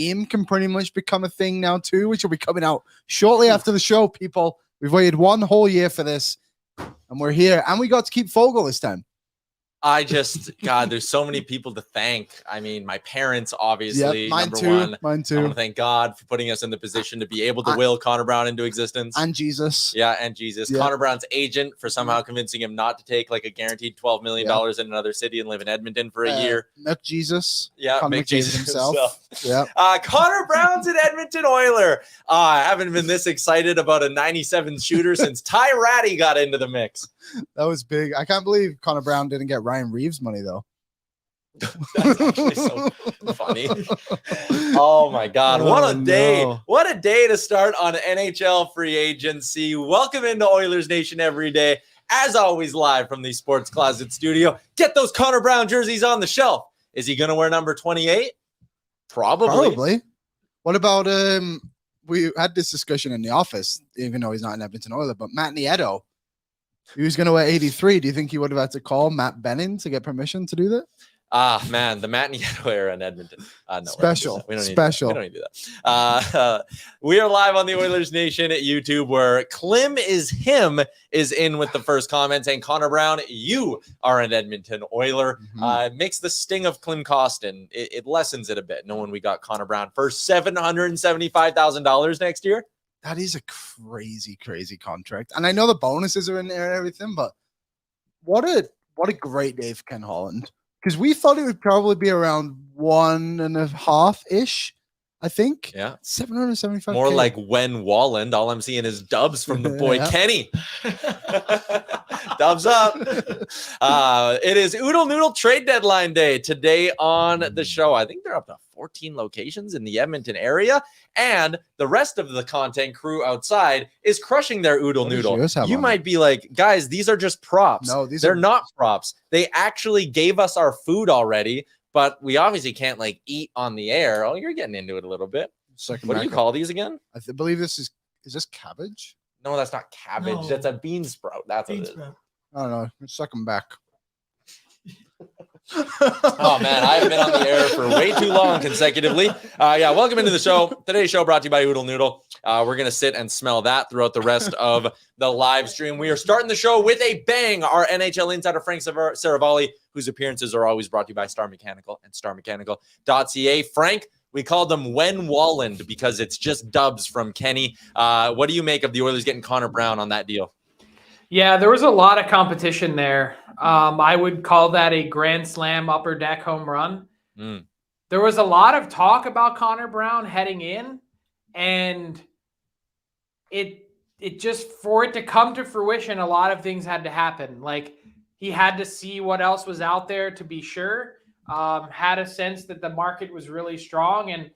team can pretty much become a thing now too, which will be coming out shortly after the show, people. We've waited one whole year for this, and we're here. And we got to keep Fogle this time. God, there's so many people to thank. I mean, my parents, obviously, mine number too. one. Mine too. I want to thank God for putting us in the position to be able to will Connor Brown into existence. And Jesus. Yeah, and Jesus. Yeah. Connor Brown's agent for somehow convincing him not to take like a guaranteed $12 million in another city and live in Edmonton for a year. Mick Jesus. Yeah, Mick Jesus himself. Yeah. Connor Brown's an Edmonton Oiler. I haven't been this excited about a 97 shooter since Ty Ratty got into the mix. That was big. I can't believe Connor Brown didn't get Ryan Reeves money, though. That's actually so funny. Oh, my God. What a day. No. What a day to start on NHL Free Agency. Welcome into Oilersnation Everyday. As always, live from the Sports Closet studio. Get those Connor Brown jerseys on the shelf. Is he going to wear number 28? Probably. What about, we had this discussion in the office, even though he's not an Edmonton Oiler, but Matt Nieto. He was going to wear 83. Do you think he would have had to call Matt Benning to get permission to do that? Man, the Matt Nieto era in Edmonton. No, special. We don't need special. We don't need to do that. We are live on the Oilers Nation at YouTube, where Klim is in with the first comment saying, Connor Brown, you are an Edmonton Oiler. It makes the sting of Klim Kostin. It lessens it a bit, knowing we got Connor Brown for $775,000 next year. That is a crazy, crazy contract. And I know the bonuses are in there and everything, but what a great day for Ken Holland. Because we thought it would probably be around 1.5-ish, I think. Yeah. 775. More like Wen Walland. All I'm seeing is dubs from the boy Kenny. Dubs up. It is Oodle Noodle trade deadline day today on the show. I think they're up to 14 locations in the Edmonton area, and the rest of the content crew outside is crushing their Oodle Noodle. You might be like, guys, these are just props. No, they're not props. They actually gave us our food already, but we obviously can't like eat on the air. Oh, you're getting into it a little bit. What do you call these again? I believe this is this cabbage? No, that's not cabbage. No. That's a bean sprout. That's what it is. I don't know. Suck them back. Oh, man. I haven't been on the air for way too long consecutively. Welcome into the show. Today's show brought to you by Oodle Noodle. We're going to sit and smell that throughout the rest of the live stream. We are starting the show with a bang. Our NHL insider, Frank Seravalli, whose appearances are always brought to you by Star Mechanical and starmechanical.ca. Frank, we called them Wen Walland because it's just dubs from Kenny. What do you make of the Oilers getting Connor Brown on that deal? Yeah, there was a lot of competition there. I would call that a grand slam upper deck home run. There was a lot of talk about Connor Brown heading in, and it just, for it to come to fruition, a lot of things had to happen. Like, he had to see what else was out there to be sure. Had a sense that the market was really strong. And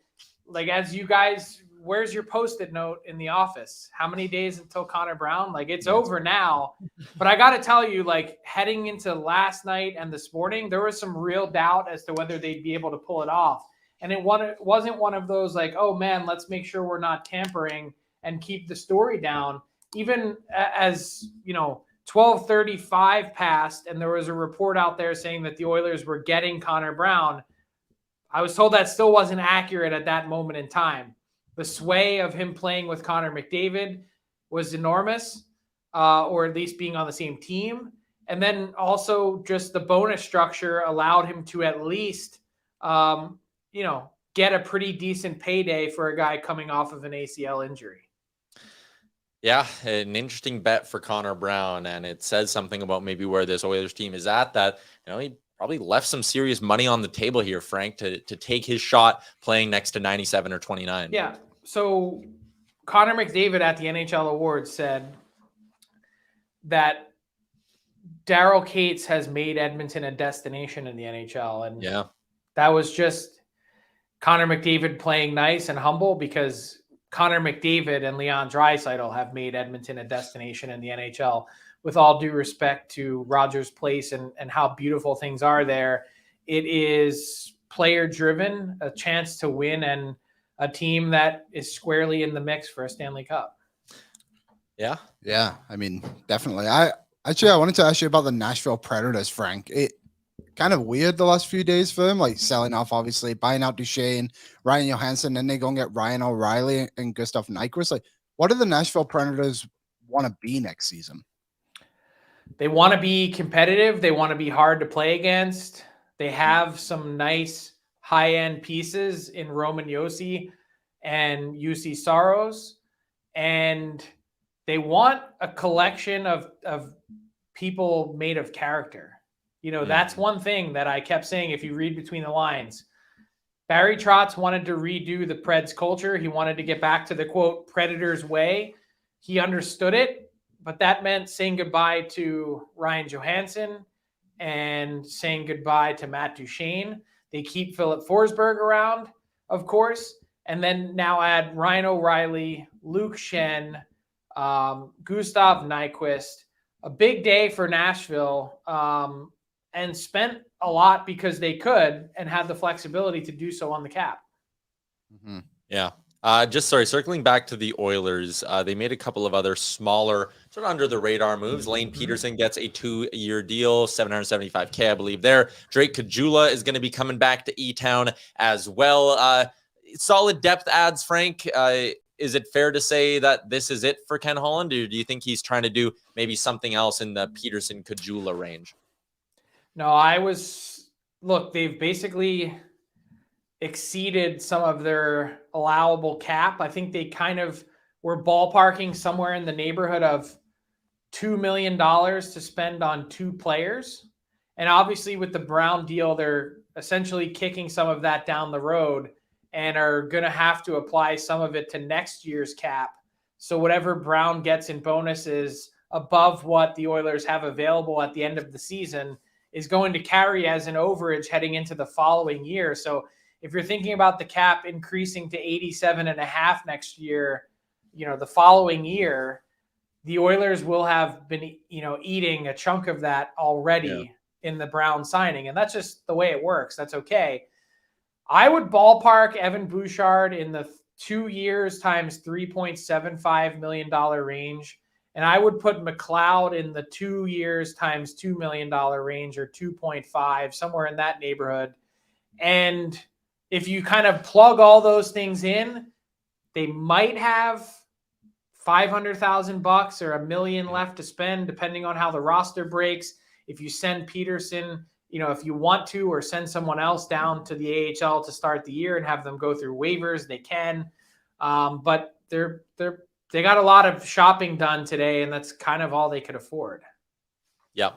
like, as you guys, where's your Post-it note in the office? How many days until Connor Brown? Like, it's over now. But I got to tell you, like, heading into last night and this morning, there was some real doubt as to whether they'd be able to pull it off. And it wasn't one of those like, oh man, let's make sure we're not tampering and keep the story down. Even as, 12:35 passed and there was a report out there saying that the Oilers were getting Connor Brown, I was told that still wasn't accurate at that moment in time. The sway of him playing with Connor McDavid was enormous, or at least being on the same team. And then also just the bonus structure allowed him to at least, get a pretty decent payday for a guy coming off of an ACL injury. Yeah, an interesting bet for Connor Brown, and it says something about maybe where this Oilers team is at, that, he probably left some serious money on the table here, Frank, to take his shot playing next to 97 or 29. Yeah, so Connor McDavid at the NHL Awards said that Daryl Cates has made Edmonton a destination in the NHL, and that was just Connor McDavid playing nice and humble, because Connor McDavid and Leon Draisaitl have made Edmonton a destination in the NHL. With all due respect to Rogers Place and how beautiful things are there, it is player-driven, a chance to win, and a team that is squarely in the mix for a Stanley Cup. Yeah? Yeah, I mean, definitely. I wanted to ask you about the Nashville Predators, Frank. kind of weird the last few days for them, like selling off, obviously, buying out Duchesne, Ryan Johansson, then they go and get Ryan O'Reilly and Gustav Nyquist. Like, what do the Nashville Predators want to be next season? They want to be competitive. They want to be hard to play against. They have some nice high-end pieces in Roman Josi and UC Saros. And they want a collection of people made of character. You know, that's one thing that I kept saying if you read between the lines. Barry Trotz wanted to redo the Preds culture. He wanted to get back to the, quote, Predators way. He understood it, but that meant saying goodbye to Ryan Johansson and saying goodbye to Matt Duchesne. They keep Philip Forsberg around, of course, and then now add Ryan O'Reilly, Luke Schenn, Gustav Nyquist. A big day for Nashville, and spent a lot because they could and had the flexibility to do so on the cap. Mm-hmm. Yeah. Circling back to the Oilers, they made a couple of other smaller, sort of under the radar moves. Lane Pederson gets a 2-year deal, $775K, I believe there. Drake Caggiula is going to be coming back to E-Town as well. Solid depth adds, Frank. Is it fair to say that this is it for Ken Holland, or do you think he's trying to do maybe something else in the Pederson-Caggiula range? No, look, they've basically exceeded some of their allowable cap. I think they kind of were ballparking somewhere in the neighborhood of $2 million to spend on 2 players. And obviously with the Brown deal, they're essentially kicking some of that down the road and are going to have to apply some of it to next year's cap. So whatever Brown gets in bonuses above what the Oilers have available at the end of the season is going to carry as an overage heading into the following year. So if you're thinking about the cap increasing to 87.5 next year, you know, the following year, the Oilers will have been, you know, eating a chunk of that already in the Brown signing. And that's just the way it works. That's okay. I would ballpark Evan Bouchard in the 2 years times $3.75 million range. And I would put McLeod in the 2 years times $2 million range, or 2.5, somewhere in that neighborhood. And if you kind of plug all those things in, they might have $500,000 or $1 million left to spend, depending on how the roster breaks. If you send Pederson, you know, if you want to, or send someone else down to the AHL to start the year and have them go through waivers, they can. But they got a lot of shopping done today, and that's kind of all they could afford. Yeah.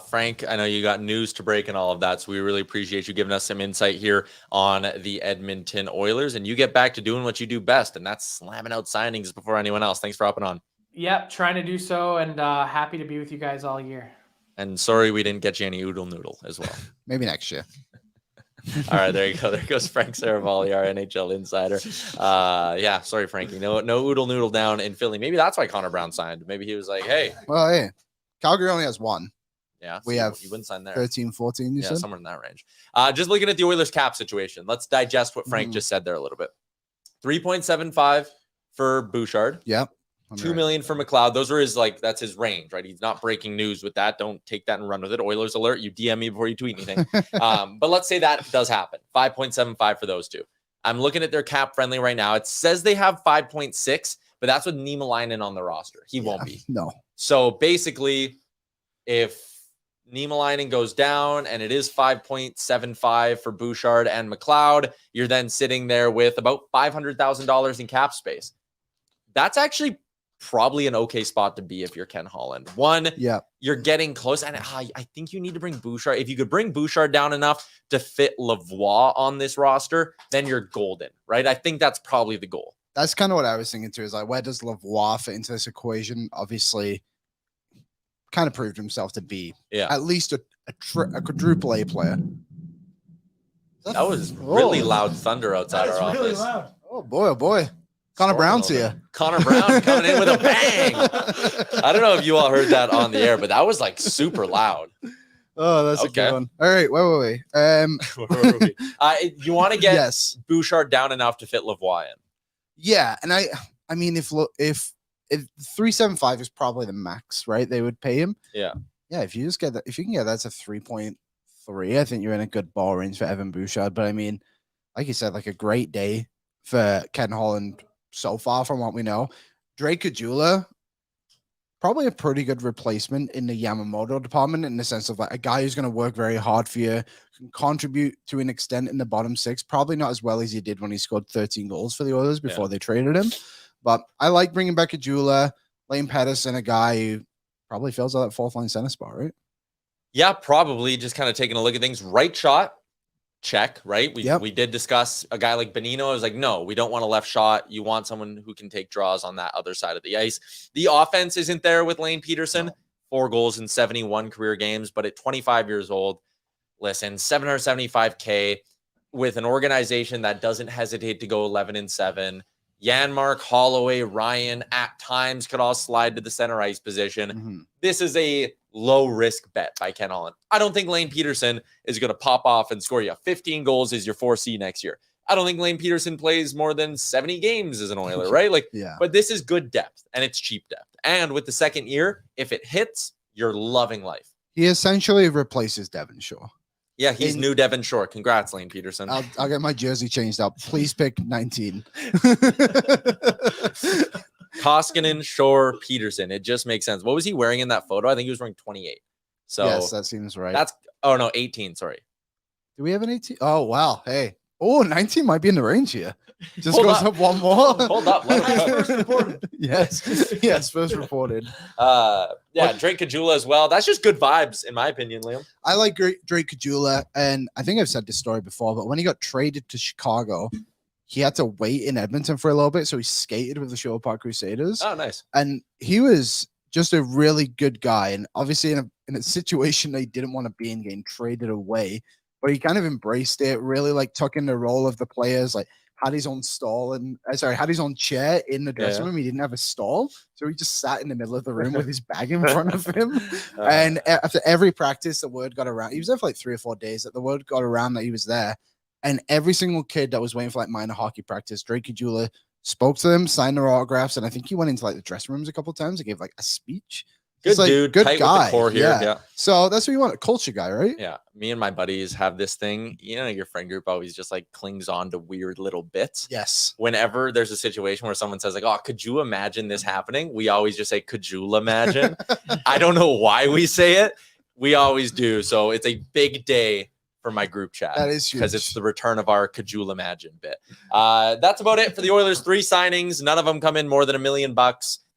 Frank, I know you got news to break and all of that, so we really appreciate you giving us some insight here on the Edmonton Oilers, and you get back to doing what you do best, and that's slamming out signings before anyone else. Thanks for hopping on. Yep, trying to do so, and happy to be with you guys all year. And sorry we didn't get you any Oodle Noodle as well. Maybe next year. All right, there you go. There goes Frank Seravalli, our NHL insider. Yeah, sorry, Frankie. No Oodle Noodle down in Philly. Maybe that's why Connor Brown signed. Maybe he was like, hey. Well, hey, Calgary only has 1. Yeah, we have you wouldn't sign there. 13, 14, you said? Somewhere in that range. Just looking at the Oilers cap situation. Let's digest what Frank just said there a little bit. 3.75 for Bouchard. Yep. $2 million for McLeod. Those are that's his range, right? He's not breaking news with that. Don't take that and run with it. Oilers alert. You DM me before you tweet anything. But let's say that does happen. 5.75 for those two. I'm looking at their cap friendly right now. It says they have 5.6, but that's with Niemelainen on the roster. He won't be. No. So basically, if Niemelainen goes down and it is 5.75 for Bouchard and McLeod, you're then sitting there with about $500,000 in cap space. That's actually probably an okay spot to be if you're Ken Holland. You're getting close, and I think you need to bring Bouchard. If you could bring Bouchard down enough to fit Lavoie on this roster, then you're golden, right? I think that's probably the goal. That's kind of what I was thinking too, is like, where does Lavoie fit into this equation? Obviously, kind of proved himself to be at least a quadruple A player. That was really loud thunder outside our office. Really loud. Oh boy. Connor Brown's here. Connor Brown coming in with a bang. I don't know if you all heard that on the air, but that was like super loud. Oh, that's a good one. All right, wait. You want to get Bouchard down enough to fit Lavoie in. Yeah, and I mean, if 3.75 is probably the max, right? They would pay him. Yeah. If you just get that, if you can get that to 3.3, 3. I think you're in a good ball range for Evan Bouchard. But I mean, like you said, like a great day for Ken Holland so far from what we know. Drake Caggiula, probably a pretty good replacement in the Yamamoto department in the sense of like a guy who's going to work very hard for you, can contribute to an extent in the bottom 6, probably not as well as he did when he scored 13 goals for the Oilers before they traded him. But I like bringing back Caggiula, Lane Pederson, a guy who probably fills out that 4th line center spot, right? Yeah, probably just kind of taking a look at things. Right shot, check, right? We did discuss a guy like Bonino. I was like, no, we don't want a left shot. You want someone who can take draws on that other side of the ice. The offense isn't there with Lane Pederson. 4 goals in 71 career games, but at 25 years old, listen, $775K with an organization that doesn't hesitate to go 11-7. Janmark, Holloway, Ryan at times could all slide to the center ice position. This is a low-risk bet by Ken Holland. I don't think Lane Pederson is going to pop off and score you 15 goals as your 4C next year. I don't think Lane Pederson plays more than 70 games as an Oiler, right? But this is good depth, and it's cheap depth. And with the second year, if it hits, you're loving life. He essentially replaces Devon Shore. Yeah, he's new Devon Shore. Congrats, Lane Pederson. I'll get my jersey changed up. Please pick 19. Koskinen, Shore, Pederson. It just makes sense. What was he wearing in that photo? I think he was wearing 28. So yes, that seems right. 18. Sorry. Do we have an 18? Oh, wow. Hey. Oh, 19 might be in the range here. Just goes up one more. Hold up. First reported. Yes, first reported. Drake Caggiula as well. That's just good vibes, in my opinion, Liam. I like Drake Caggiula, and I think I've said this story before, but when he got traded to Chicago, he had to wait in Edmonton for a little bit, so he skated with the Shore Park Crusaders. Oh, nice. And he was just a really good guy, and obviously in a situation that he didn't want to be in, getting traded away, but he kind of embraced it, really like took in the role of the players, like had his own stall had his own chair in the dressing room. He didn't have a stall, so he just sat in the middle of the room with his bag in front of him. And after every practice, the word got around. He was there for like 3 or 4 days. That the word got around that he was there, and every single kid that was waiting for like minor hockey practice, Drake Caggiula spoke to them, signed their autographs, and I think he went into like the dressing rooms a couple of times and gave like a speech. Good dude, good tight guy. With the core here. Yeah. So that's what you want, a culture guy, right? Yeah. Me and my buddies have this thing. You know, your friend group always just like clings on to weird little bits. Yes. Whenever there's a situation where someone says like, "Oh, could you imagine this happening?" We always just say, "Could you imagine?" I don't know why we say it. We always do. So it's a big day for my group chat. That is huge. Because it's the return of our could you imagine bit. That's about it for the Oilers. 3 signings. None of them come in more than $1 million.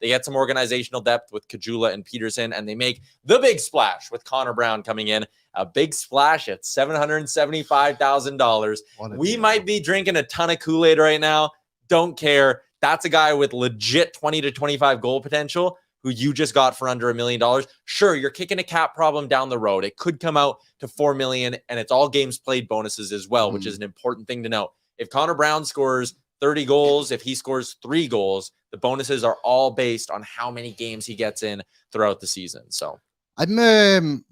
They get some organizational depth with Caggiula and Pederson, and they make the big splash with Connor Brown coming in. A big splash at $775,000. We might be drinking a ton of Kool-Aid right now. Don't care. That's a guy with legit 20 to 25 goal potential who you just got for under $1 million. Sure, you're kicking a cap problem down the road. It could come out to $4 million, and it's all games played bonuses as well, which is an important thing to know. If Connor Brown scores 30 goals, if he scores 3 goals, the bonuses are all based on how many games he gets in throughout the season. So I'm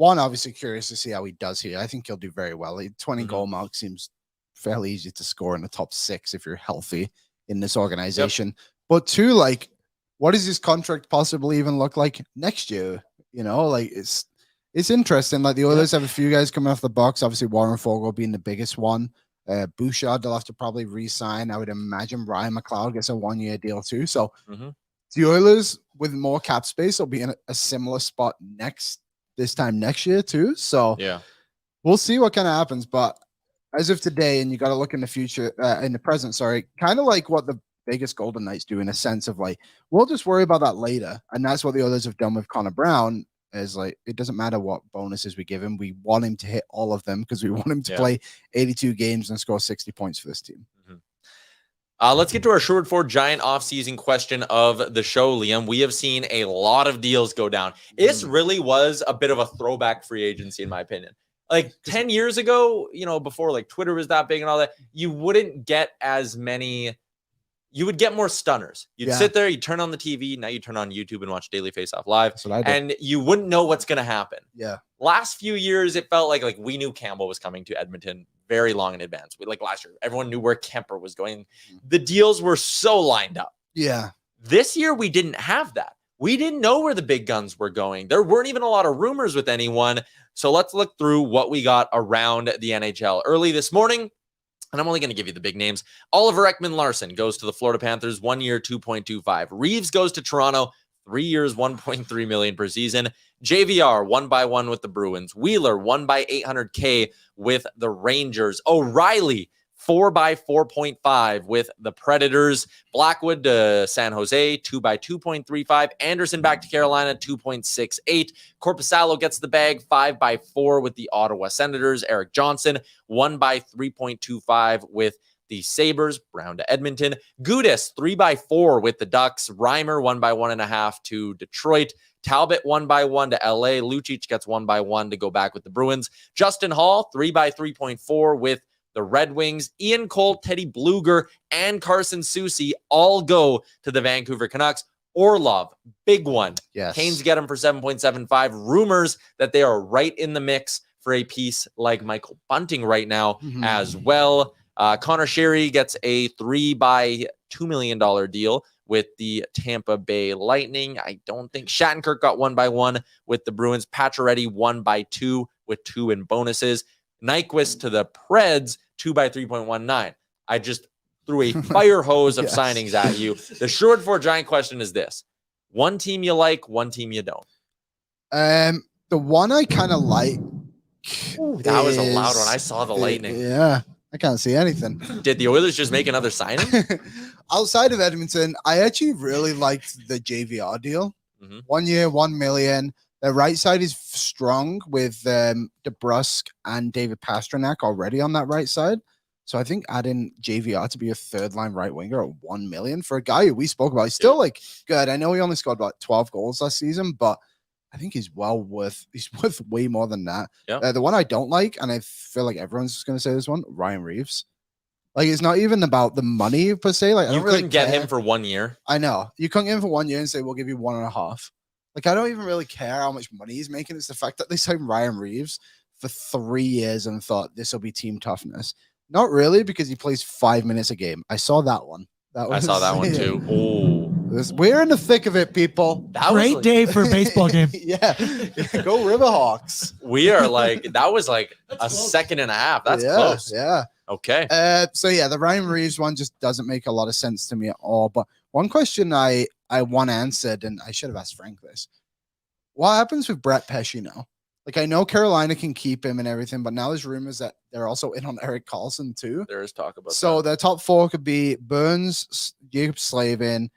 obviously curious to see how he does here. I think he'll do very well. 20 goal mark seems fairly easy to score in the top 6 if you're healthy in this organization. But 2, like, what does this contract possibly even look like next year? You know, like it's interesting. Like the Oilers have a few guys coming off the box. Obviously, Warren Fogle being the biggest one. Bouchard, they'll have to probably re-sign. I would imagine Ryan McLeod gets a 1-year deal too. So the Oilers with more cap space will be in a similar spot this time next year too. So we'll see what kind of happens. But as of today, and you got to look in the future, in the present, kind of like what the Vegas Golden Knights do in a sense of like, we'll just worry about that later. And that's what the Oilers have done with Connor Brown. Is like, it doesn't matter what bonuses we give him. We want him to hit all of them because we want him to play 82 games and score 60 points for this team. Let's get to our Sherwood Ford Giant offseason question of the show, Liam. We have seen a lot of deals go down. This really was a bit of a throwback free agency, in my opinion. Like 10 years ago, you know, before like Twitter was that big and all that, you wouldn't get as many. You would get more stunners. You'd sit there, you turn on the TV. Now you turn on YouTube and watch Daily Faceoff Live. And you wouldn't know what's going to happen. Yeah. Last few years, it felt like we knew Campbell was coming to Edmonton very long in advance. Like last year, everyone knew where Kemper was going. The deals were so lined up. Yeah. This year, we didn't have that. we didn't know where the big guns were going. There weren't even a lot of rumors with anyone. So let's look through what we got around the NHL early this morning. And I'm only going to give you the big names. Oliver Ekman-Larsson goes to the Florida Panthers, 1 year, 2.25. Reeves goes to Toronto, 3 years, 1.3 million per season. JVR, 1x1 with the Bruins. Wheeler, 1x800K with the Rangers. O'Reilly, 4x4.5 with the Predators. Blackwood to San Jose, 2x2.35. Anderson back to Carolina, 2.68. Korpisalo gets the bag, 5x4 with the Ottawa Senators. Eric Johnson, 1x3.25 with the Sabres. Brown to Edmonton. Gudas, 3x4 with the Ducks. Reimer, 1x1.5 to Detroit. Talbot, 1x1 to LA. Lucic gets 1x1 to go back with the Bruins. Justin Hall, 3x3.4 with the Red Wings. Ian Cole, Teddy Bluger, and Carson Soucy all go to the Vancouver Canucks. Orlov, big one. Yes. Canes get him for 7.75. Rumors that they are right in the mix for a piece like Michael Bunting right now as well. Connor Sherry gets a $3x2 million deal with the Tampa Bay Lightning. I don't think Shattenkirk got 1x1 with the Bruins. Pacioretty 1x2 with 2 in bonuses. Nyquist to the Preds, 2x3.19. I just threw a fire hose of signings at you. The short for giant question is this: one team you like, one team you don't. The one I kind of like. That was a loud one. I saw the Lightning. Yeah, I can't see anything. Did the Oilers just make another signing? Outside of Edmonton, I actually really liked the JVR deal. 1 year, 1 million. The right side is strong with DeBrusque and David Pastrnak already on that right side. So I think adding JVR to be a third line right winger at 1 million for a guy who we spoke about, he's still like good. I know he only scored about 12 goals last season, but I think he's worth way more than that. The one I don't like, and I feel like everyone's just going to say this one, Ryan Reeves. Like, it's not even about the money per se. Like, you couldn't get him for 1 year. I know. You couldn't get him for 1 year and say, we'll give you 1.5. Like, I don't even really care how much money he's making. It's the fact that they signed Ryan Reeves for 3 years and thought this will be team toughness. Not really, because he plays 5 minutes a game. I saw that one. I saw that one too. Oh, we're in the thick of it, people. Great day for a baseball game. Yeah. Go Riverhawks. We are like, that was like a second and a half. That's close. Yeah. Okay. So yeah, the Ryan Reeves one just doesn't make a lot of sense to me at all. But one question I want answered, and I should have asked Frank this: what happens with Brett Pesce now? Like, I know Carolina can keep him and everything, but now there's rumors that they're also in on Erik Karlsson too. There is talk about so that. the top 4 could be Burns, Jacob Slavin,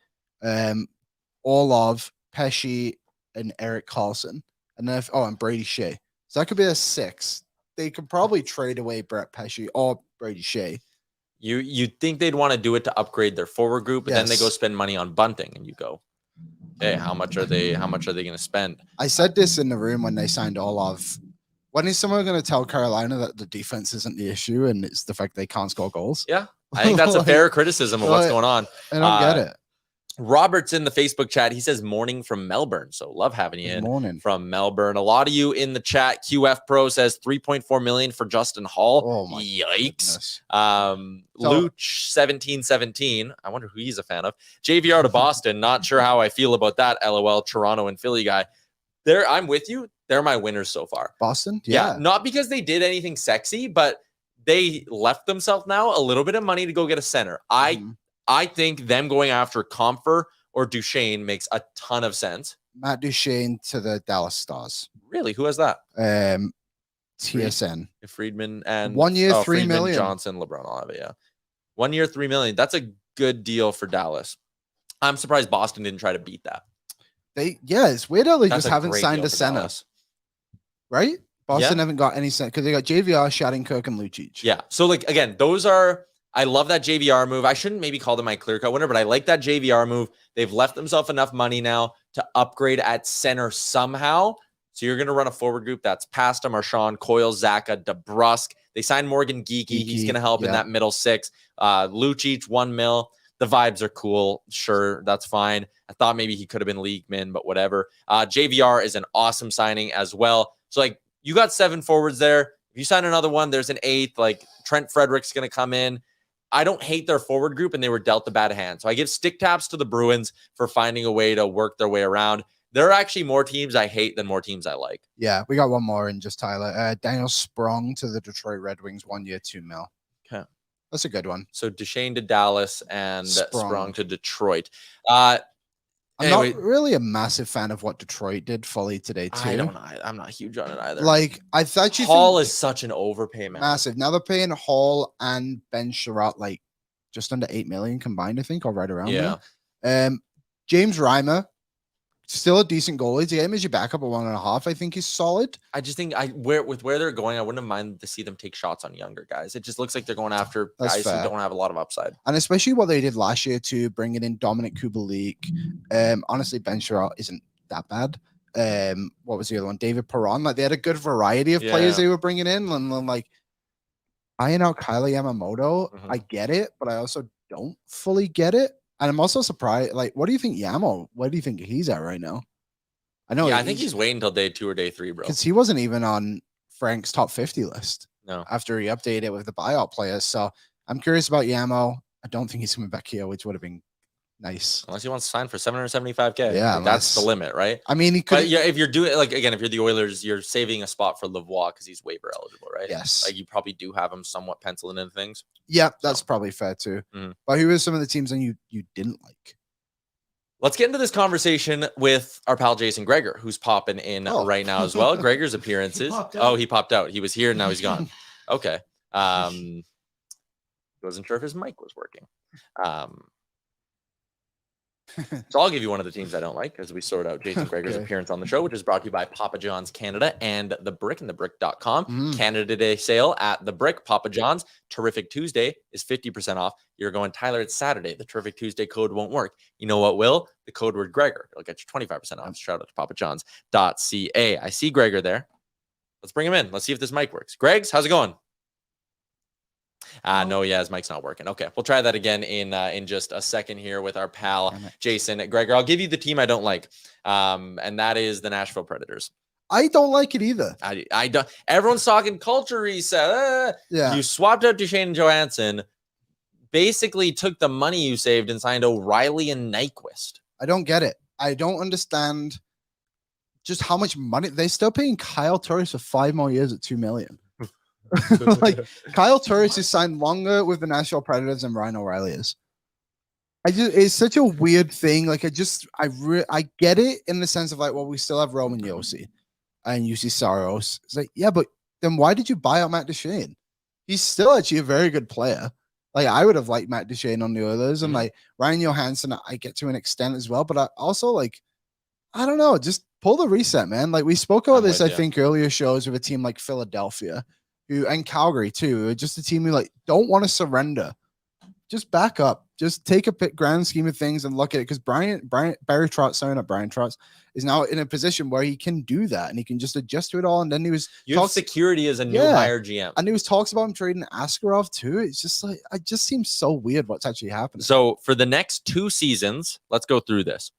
Orlov, Pesce, and Erik Karlsson. And then and Brady Shea. So that could be a 6. They could probably trade away Brett Pesce or Brady Shea. You'd think they'd want to do it to upgrade their forward group, but then they go spend money on Bunting, and you go, hey, how much are they going to spend? I said this in the room when they signed Orlov. When is someone going to tell Carolina that the defense isn't the issue and it's the fact they can't score goals? Yeah, I think that's a fair criticism of what's going on. I don't get it. Robert's in the Facebook chat. He says morning from Melbourne. So love having you in from Melbourne. A lot of you in the chat. QF Pro says 3.4 million for Justin Hall. Oh my yikes. Luch 1717. I wonder who he's a fan of. JVR to Boston. Not sure how I feel about that. LOL. Toronto and Philly guy. I'm with you. They're my winners so far. Boston? Yeah. Not because they did anything sexy, but they left themselves now a little bit of money to go get a center. I think them going after Comfer or Duchesne makes a ton of sense. Matt Duchesne to the Dallas Stars. Really? Who has that? TSN. Friedman and 1 year, 3 Friedman, million. Johnson, LeBron. I'll have it, yeah. 1 year, 3 million. That's a good deal for Dallas. I'm surprised Boston didn't try to beat that. It's weird how they just haven't signed a center. Dallas. Right? Boston haven't got any center because they got JVR, Shattenkirk, and Lucic. Yeah. So, like, again, those are. I love that JVR move. I shouldn't maybe call them my clear-cut winner, but I like that JVR move. They've left themselves enough money now to upgrade at center somehow. So you're going to run a forward group that's Pasta, Marchand, Coyle, Zaka, DeBrusque. They signed Morgan Geekie. He's going to help in that middle 6. Lucic, 1 mil. The vibes are cool. Sure, that's fine. I thought maybe he could have been league min, but whatever. JVR is an awesome signing as well. So, like, you got 7 forwards there. If you sign another one, there's an 8th. Like, Trent Frederick's going to come in. I don't hate their forward group, and they were dealt a bad hand. So I give stick taps to the Bruins for finding a way to work their way around. There are actually more teams I hate than more teams I like. Yeah, we got one more in just Tyler. Daniel Sprong to the Detroit Red Wings, 1 year, $2 million. Okay. That's a good one. So Duchesne to Dallas and Sprong to Detroit. I'm not really a massive fan of what Detroit did fully today, too. I'm not huge on it either. Like, I thought Hall is such an overpay, man. Massive. Now they're paying Hall and Ben Sherratt like just under $8 million combined, I think, or right around there. James Reimer, still a decent goalie. The game is your backup at 1.5. I think he's solid. I just think with where they're going, I wouldn't mind to see them take shots on younger guys. It just looks like they're going after guys who don't have a lot of upside. And especially what they did last year too, bringing in Dominic Kubalik. Honestly, Ben Sherratt isn't that bad. What was the other one? David Perron. Like they had a good variety of players they were bringing in, and then like buying out Kyler Yamamoto. I get it, but I also don't fully get it. And I'm also surprised. Like, what do you think, Yamo? What do you think he's at right now? I know. Yeah, I think he's waiting until day 2 or day 3, bro. Because he wasn't even on Frank's top 50 list. No. After he updated it with the buyout players. So I'm curious about Yamo. I don't think he's coming back here, which would have been nice. Unless he wants to sign for $775K. Yeah, like, that's the limit, right? I mean, he could. But yeah, if you're doing if you're the Oilers, you're saving a spot for Lavoie because he's waiver eligible, right? Yes. Like you probably do have him somewhat penciling in things. Yeah, that's probably fair too. But who are some of the teams that you didn't like? Let's get into this conversation with our pal Jason Gregor, who's popping in right now as well. Gregor's appearances. He popped out. He was here, now he's gone. Okay. Wasn't sure if his mic was working. So I'll give you one of the teams I don't like as we sort out Jason Gregor's appearance on the show, which is brought to you by Papa John's Canada and The Brick and thebrick.com. Canada Day sale at The Brick, Papa John's. Terrific Tuesday is 50% off. You're going, Tyler, it's Saturday. The Terrific Tuesday code won't work. You know what will? The code word Gregor. It'll get you 25% off. Shout out to papajohns.ca. I see Gregor there. Let's bring him in. Let's see if this mic works. Gregs, how's it going? No, his mic's not working. Okay, we'll try that again in just a second here with our pal Jason Gregor. I'll give you the team I don't like, and that is the Nashville Predators. I don't like it either. I don't. Everyone's talking culture reset. You swapped out Duchesne and Johansson, basically took the money you saved and signed O'Reilly and Nyquist. I don't get it. I don't understand just how much money they're still paying Kyle Turris for 5 more years at $2 million. Like Kyle Turris is signed longer with the Nashville Predators than Ryan O'Reilly is. It's such a weird thing. Like I get it in the sense of like, well, we still have Roman Josi and UC Saros. It's like, yeah, but then why did you buy out Matt Duchene? He's still actually a very good player. Like I would have liked Matt Duchene on the Oilers, and like Ryan Johansson, I get to an extent as well, but I also like, I don't know, just pull the reset, man. Like we spoke about this, I think, earlier shows with a team like Philadelphia. And Calgary too, just a team who like don't want to surrender. Just back up. Just take a grand scheme of things and look at it. Because Brian Trotz is now in a position where he can do that and he can just adjust to it all. And then he was security as a new hire GM. And he was talks about him trading Askarov too. It's just like it just seems so weird what's actually happening. So for the next 2 seasons, let's go through this.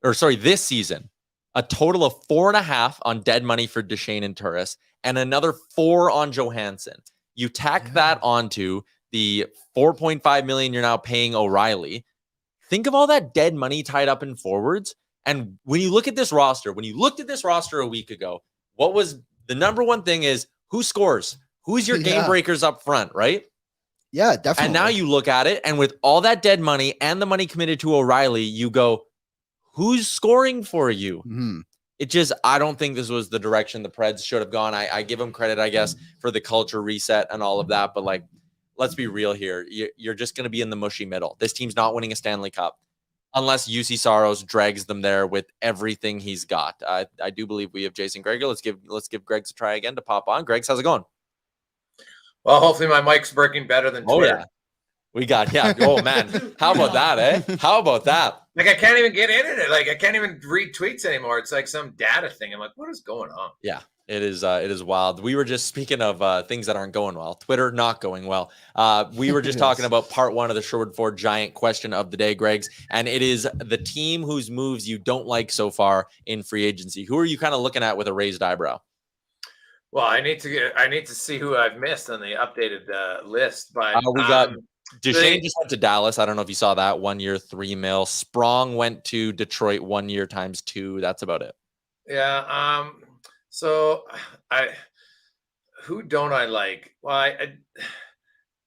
This season, a total of 4.5 on dead money for Duchesne and Turris, and another 4 on Johansson. You tack that onto the $4.5 million you're now paying O'Reilly. Think of all that dead money tied up in forwards. And when you look at this roster, when you looked at this roster a week ago, what was the number one thing is who scores? Who's your game breakers up front, right? Yeah, definitely. And now you look at it, and with all that dead money and the money committed to O'Reilly, you go, who's scoring for you? It just, I don't think this was the direction the Preds should have gone. I give them credit, I guess, for the culture reset and all of that. But like, let's be real here. You're just going to be in the mushy middle. This team's not winning a Stanley Cup unless UC Saros drags them there with everything he's got. I do believe we have Jason Gregor. Let's give Greg's a try again to pop on. Greg's, how's it going? Well, hopefully my mic's working better than Twitter. Oh, yeah. We got, oh man. How about that, eh? How about that? Like I can't even get into it. Like I can't even read tweets anymore. It's like some data thing. I'm like, what is going on? Yeah, it is wild. We were just speaking of things that aren't going well. Twitter not going well. We were just talking about part 1 of the Sherwood Ford Giant question of the day, Greg's, and it is the team whose moves you don't like so far in free agency. Who are you kind of looking at with a raised eyebrow? Well, I need to see who I've missed on the updated list. But we got Duchesne just went to Dallas. I don't know if you saw that. 1 year, $3 million. Sprong went to Detroit 1 year times 2. That's about it. Yeah. So who don't I like? Well,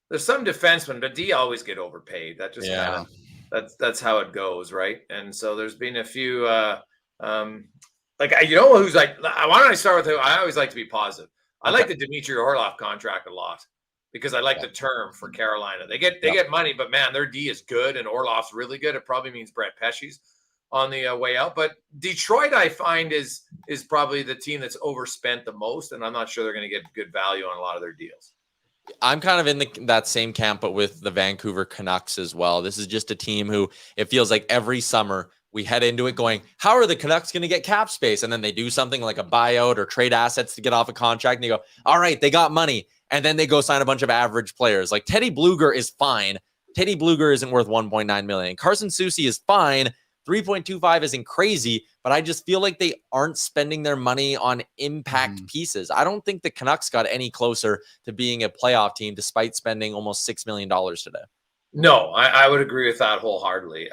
there's some defensemen, but D always get overpaid. That just kind of that's how it goes, right? And so there's been a few who's like, why don't I start with who I always like to be positive. I like the Dmitry Orlov contract a lot because I like the term for Carolina. They get money, but man, their D is good and Orlov's really good. It probably means Brett Pesce's on the way out. But Detroit, I find, is probably the team that's overspent the most, and I'm not sure they're going to get good value on a lot of their deals. I'm kind of in that same camp, but with the Vancouver Canucks as well. This is just a team who it feels like every summer we head into it going, how are the Canucks going to get cap space? And then they do something like a buyout or trade assets to get off a contract. And they go, all right, they got money. And then they go sign a bunch of average players. Like Teddy Bluger is fine. Teddy Bluger isn't worth $1.9 million. Carson Soucy is fine. 3.25 isn't crazy, but I just feel like they aren't spending their money on impact pieces. I don't think the Canucks got any closer to being a playoff team despite spending almost $6 million today. No, I would agree with that wholeheartedly.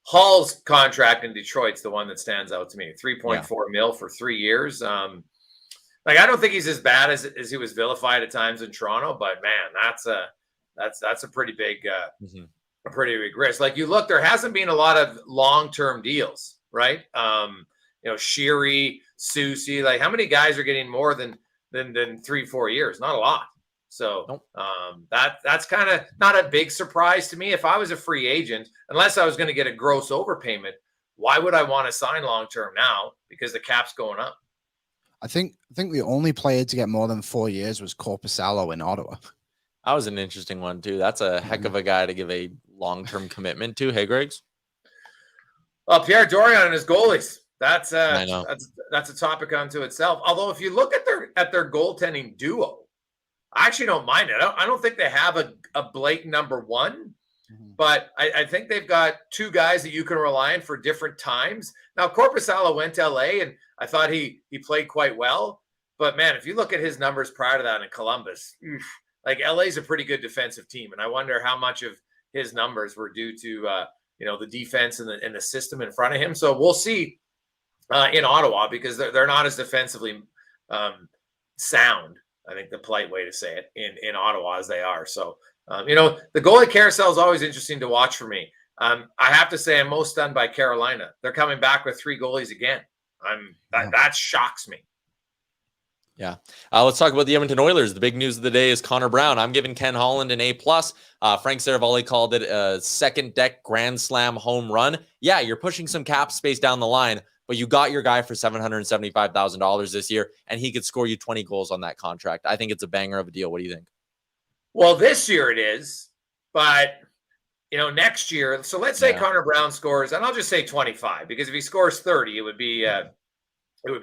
Hall's contract in Detroit's the one that stands out to me. 3.4 mil for 3 years. I don't think he's as bad as he was vilified at times in Toronto, but man, that's a pretty big a pretty big risk. Like you look, there hasn't been a lot of long-term deals, right? Sheary, Soucy, like how many guys are getting more than 3-4 years? Not a lot. So that's kind of not a big surprise to me. If I was a free agent, unless I was going to get a gross overpayment, why would I want to sign long-term now? Because the cap's going up. I think the only player to get more than 4 years was Korpisalo in Ottawa. That was an interesting one too. That's a heck of a guy to give a long-term commitment to. Hey, Greggs? Well, Pierre Dorion and his goalies. That's a topic unto itself. Although if you look at their goaltending duo, I actually don't mind it. I don't think they have a blatant number one, but I think they've got two guys that you can rely on for different times. Now, Korpisalo went to LA, and I thought he played quite well. But, man, if you look at his numbers prior to that in Columbus, like LA's a pretty good defensive team, and I wonder how much of his numbers were due to the defense and the system in front of him. So we'll see in Ottawa because they're not as defensively sound. I think the polite way to say it in Ottawa as they are. So the goalie carousel is always interesting to watch for me. I have to say I'm most stunned by Carolina. They're coming back with 3 goalies again. That shocks me. Yeah. Let's talk about the Edmonton Oilers. The big news of the day is Connor Brown. I'm giving Ken Holland an A+. Frank Seravalli called it a second deck grand slam home run. Yeah, you're pushing some cap space down the line, but you got your guy for $775,000 this year, and he could score you 20 goals on that contract. I think it's a banger of a deal. What do you think? Well, this year it is, but next year. So let's say Connor Brown scores, and I'll just say 25 because if he scores 30, it would be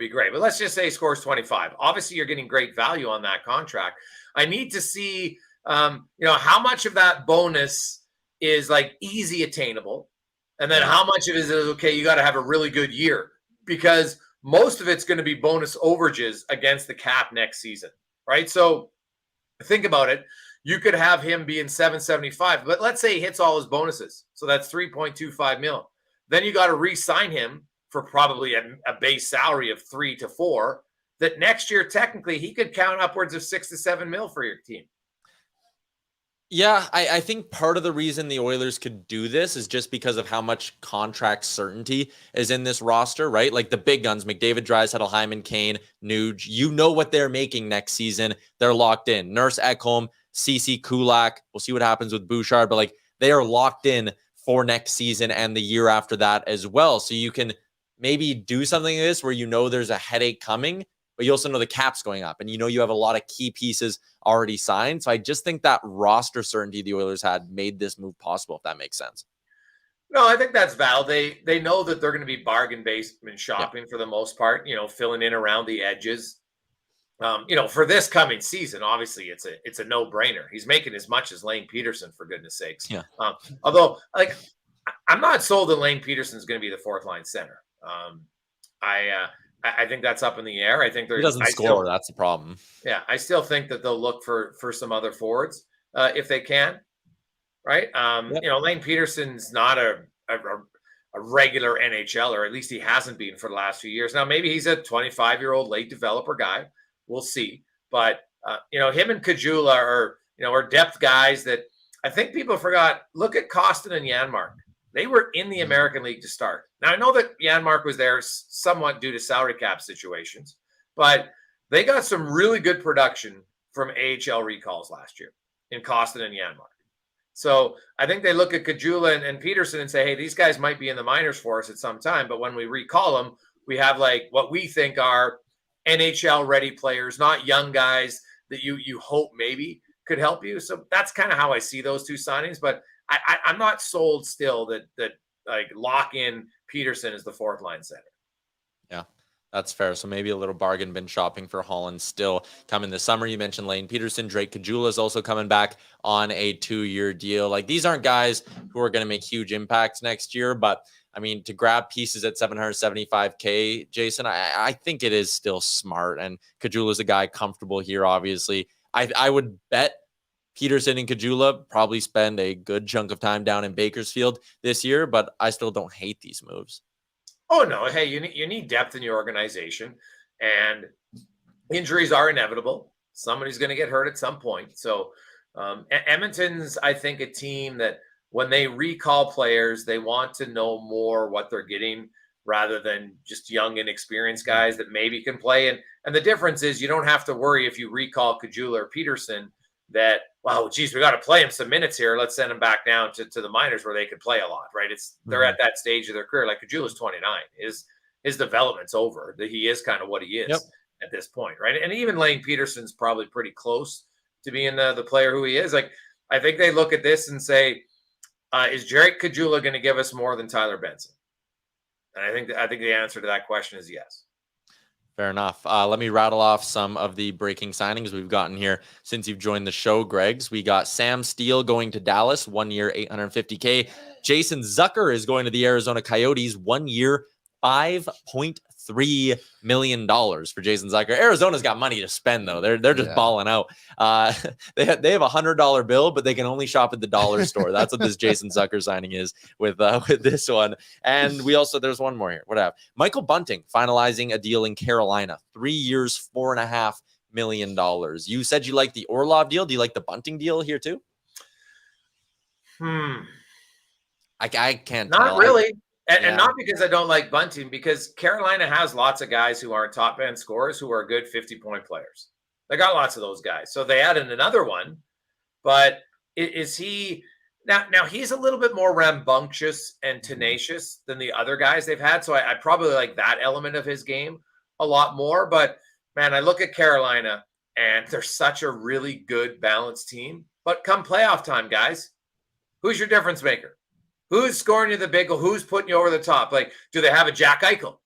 great. But let's just say he scores 25. Obviously, you're getting great value on that contract. I need to see, how much of that bonus is like easy attainable, and then how much of it is okay. You got to have a really good year because most of it's going to be bonus overages against the cap next season, right? So think about it. You could have him being 775, but let's say he hits all his bonuses. So that's 3.25 mil. Then you got to re-sign him for probably a base salary of 3 to 4, that next year, technically, he could count upwards of 6 to 7 mil for your team. Yeah, I think part of the reason the Oilers could do this is just because of how much contract certainty is in this roster, right? Like the big guns, McDavid, Draisaitl, Hyman, Kane, Nuge, you know what they're making next season. They're locked in. Nurse, Ekholm, CC, Kulak. We'll see what happens with Bouchard, but like they are locked in for next season and the year after that as well. So you can maybe do something like this where there's a headache coming, but you also know the cap's going up and you have a lot of key pieces already signed. So I just think that roster certainty the Oilers had made this move possible, if that makes sense. No, I think that's valid. They know that they're going to be bargain basement shopping for the most part, filling in around the edges. For this coming season, obviously it's a no-brainer. He's making as much as Lane Pederson, for goodness sakes. Yeah. Although I'm not sold that Lane Pederson is going to be the fourth line center. I think that's up in the air. I think he doesn't score. That's the problem. Yeah, I still think that they'll look for some other forwards. if they can, right? Yep. You know, Lane Pederson's not a regular NHL, or at least he hasn't been for the last few years. Now, maybe he's a 25-year-old late developer guy. We'll see. But, you know, him and Caggiula are depth guys that I think people forgot. Look at Kostin and Janmark. They were in the American League to start. Now, I know that Janmark was there somewhat due to salary cap situations, but they got some really good production from AHL recalls last year in Kostin and Janmark. So I think they look at Caggiula and Pederson and say, hey, these guys might be in the minors for us at some time, but when we recall them, we have like what we think are NHL-ready players, not young guys that you hope maybe could help you. So that's kind of how I see those two signings, but I'm not sold still that like lock in Pederson as the fourth line center. Yeah, that's fair. So maybe a little bargain bin shopping for Holland still coming this summer. You mentioned Lane Pederson. Drake Caggiula is also coming back on a 2-year deal. Like, these aren't guys who are going to make huge impacts next year, but I mean, to grab pieces at $775K, Jason, I think it is still smart. And Caggiula is a guy comfortable here, obviously. I would bet Pederson and Caggiula probably spend a good chunk of time down in Bakersfield this year, but I still don't hate these moves. Oh, no. Hey, you need depth in your organization, and injuries are inevitable. Somebody's going to get hurt at some point. So Edmonton's, I think, a team that when they recall players, they want to know more what they're getting rather than just young, inexperienced guys that maybe can play. And the difference is you don't have to worry if you recall Caggiula or Pederson that, well, geez, we got to play him some minutes here. Let's send him back down to the minors where they could play a lot, right? They're at that stage of their career. Like Caggiula's 29. His development's over. He is kind of what he is at this point, right? And even Lane Pederson's probably pretty close to being the player who he is. Like, I think they look at this and say, is Drake Caggiula going to give us more than Tyler Benson? And I think the answer to that question is yes. Fair enough. Let me rattle off some of the breaking signings we've gotten here since you've joined the show, Gregs. We got Sam Steele going to Dallas, 1 year, $850K. Jason Zucker is going to the Arizona Coyotes, 1 year, $5.3 million for Jason Zucker. Arizona's got money to spend, though. They're just balling out. They have $100 bill, but they can only shop at the dollar store. That's what this Jason Zucker signing is with this one. And there's one more here. What I have? Michael Bunting finalizing a deal in Carolina, 3 years, $4.5 million. You said you like the Orlov deal. Do you like the Bunting deal here too? I can't. Not really. And not because I don't like Bunting, because Carolina has lots of guys who aren't top end scorers who are good 50-point players. They got lots of those guys. So they added another one. But is he now he's a little bit more rambunctious and tenacious than the other guys they've had. So I probably like that element of his game a lot more. But man, I look at Carolina and they're such a really good balanced team. But come playoff time, guys, who's your difference maker? Who's scoring you the big goal? Who's putting you over the top? Like, do they have a Jack Eichel?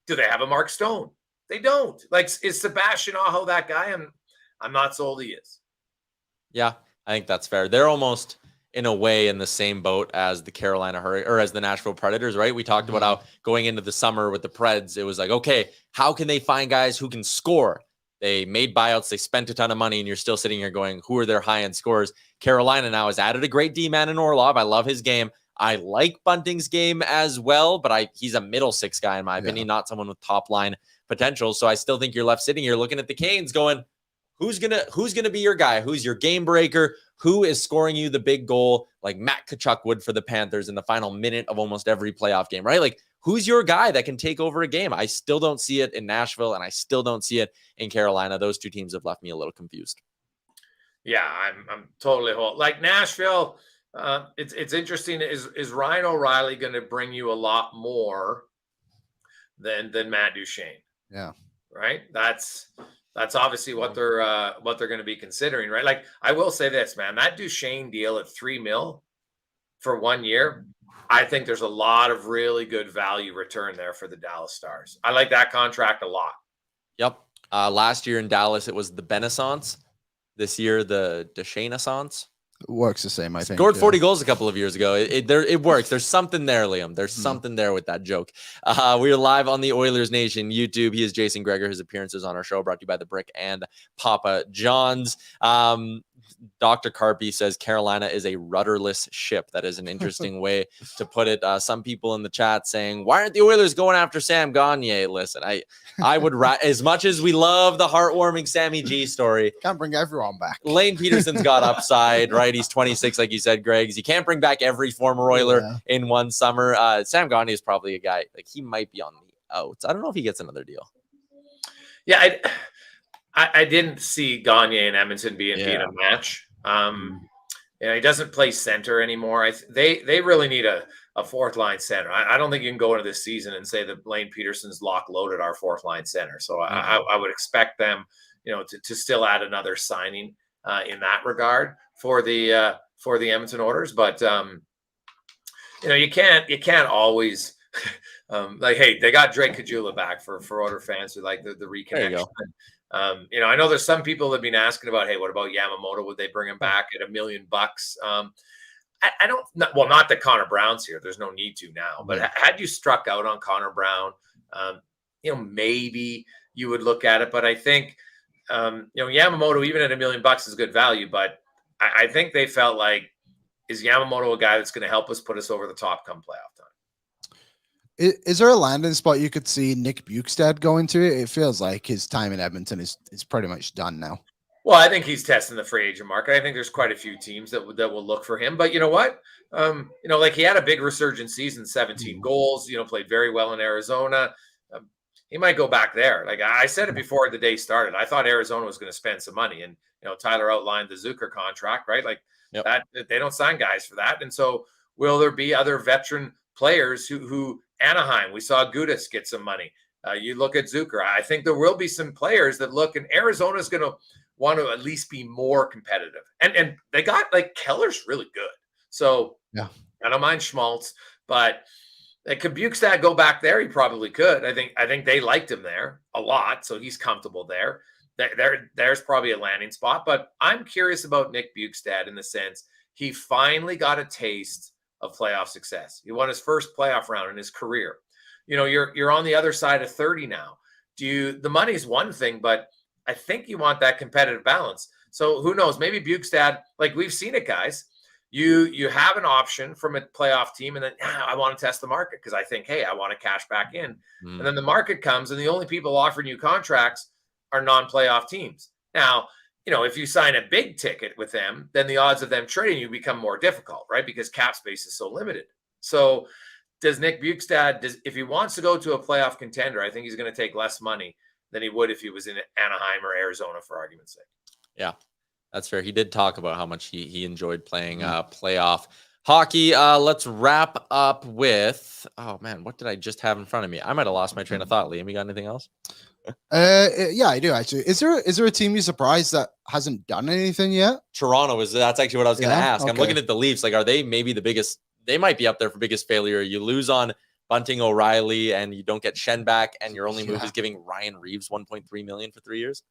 Do they have a Mark Stone? They don't. Like, is Sebastian Aho that guy? I'm not sold he is. Yeah, I think that's fair. They're almost, in a way, in the same boat as the Carolina Hurricanes or as the Nashville Predators, right? We talked about how going into the summer with the Preds, it was like, okay, how can they find guys who can score? They made buyouts, they spent a ton of money, and you're still sitting here going, who are their high-end scorers? Carolina now has added a great D-man in Orlov. I love his game. I like Bunting's game as well, but he's a middle six guy in my opinion, not someone with top line potential. So I still think you're left sitting here looking at the Canes going, who's gonna be your guy? Who's your game breaker? Who is scoring you the big goal like Matt Tkachuk would for the Panthers in the final minute of almost every playoff game, right? Like, who's your guy that can take over a game? I still don't see it in Nashville, and I still don't see it in Carolina. Those two teams have left me a little confused. Yeah, I'm totally like Nashville. It's interesting. Is Ryan O'Reilly going to bring you a lot more than Matt Duchene? Yeah. Right. That's obviously what they're going to be considering. Right. Like, I will say this, man, that Duchene deal at $3 million for 1 year, I think there's a lot of really good value return there for the Dallas Stars. I like that contract a lot. Yep. Last year in Dallas, it was the Benaissance. This year, the Duchene-assance. It works the same, I think. Scored 40 goals a couple of years ago. It works. There's something there, Liam. There's something there with that joke. We are live on the Oilers Nation YouTube. He is Jason Gregor. His appearances on our show brought to you by The Brick and Papa John's. Dr. Carpy says Carolina is a rudderless ship. That is an interesting way to put it. Some people in the chat saying, why aren't the Oilers going after Sam Gagner? Listen, I would, as much as we love the heartwarming Sammy G story, can't bring everyone back. Lane Pederson's got upside, right? He's 26, like you said, Greg. You can't bring back every former Oiler in one summer. Sam Gagner is probably a guy, like he might be on the outs. I don't know if he gets another deal. Yeah, I didn't see Gagner and Edmonton being a match. He doesn't play center anymore. They really need a fourth line center. I don't think you can go into this season and say that Lane Pederson's lock loaded our fourth line center. So I would expect them, to still add another signing in that regard for the Edmonton Oilers. But you can't always hey, they got Drake Caggiula back for Oiler fans who like the reconnection. I know there's some people that have been asking about, hey, what about Yamamoto? Would they bring him back at $1 million? I don't, not that Connor Brown's here. There's no need to now, but had you struck out on Connor Brown, maybe you would look at it. But I think, Yamamoto, even at $1 million is good value, but I think they felt like, is Yamamoto a guy that's going to help us put us over the top come playoff time? Is there a landing spot you could see Nick Bukestad going to? It feels like his time in Edmonton is pretty much done now. Well, I think he's testing the free agent market. I think there's quite a few teams that will look for him. But you know what? Like he had a big resurgent season, 17 goals, played very well in Arizona. He might go back there. Like I said it before the day started, I thought Arizona was going to spend some money. And, Tyler outlined the Zucker contract, right? Like that, they don't sign guys for that. And so will there be other veteran players who Anaheim, we saw Gudas get some money. You look at Zucker. I think there will be some players that look, and Arizona's going to want to at least be more competitive. And they got like Keller's really good. So I don't mind Schmaltz, but could Bukestad go back there? He probably could. I think they liked him there a lot, so he's comfortable there. There's probably a landing spot. But I'm curious about Nick Bukestad in the sense he finally got a taste of playoff success. He won his first playoff round in his career. You're on the other side of 30 now. The money's one thing, but I think you want that competitive balance. So who knows? Maybe Bukestad, like we've seen it, guys. You have an option from a playoff team, and then I want to test the market because I think, hey, I want to cash back in. And then the market comes, and the only people offering you contracts are non-playoff teams. Now, if you sign a big ticket with them, then the odds of them trading you become more difficult, right? Because cap space is so limited. So does Nick Bukestad, if he wants to go to a playoff contender, I think he's going to take less money than he would if he was in Anaheim or Arizona, for argument's sake. Yeah, that's fair. He did talk about how much he enjoyed playing playoff hockey. Let's wrap up with, oh man, what did I just have in front of me? I might have lost my train of thought. Liam, you got anything else? Yeah, I do actually. Is there a team you surprised that hasn't done anything yet? Toronto that's actually what I was going to ask. Okay. I'm looking at the Leafs. Like, are they maybe the biggest? They might be up there for biggest failure. You lose on Bunting, O'Reilly, and you don't get Shen back, and your only move is giving Ryan Reeves $1.3 million for 3 years.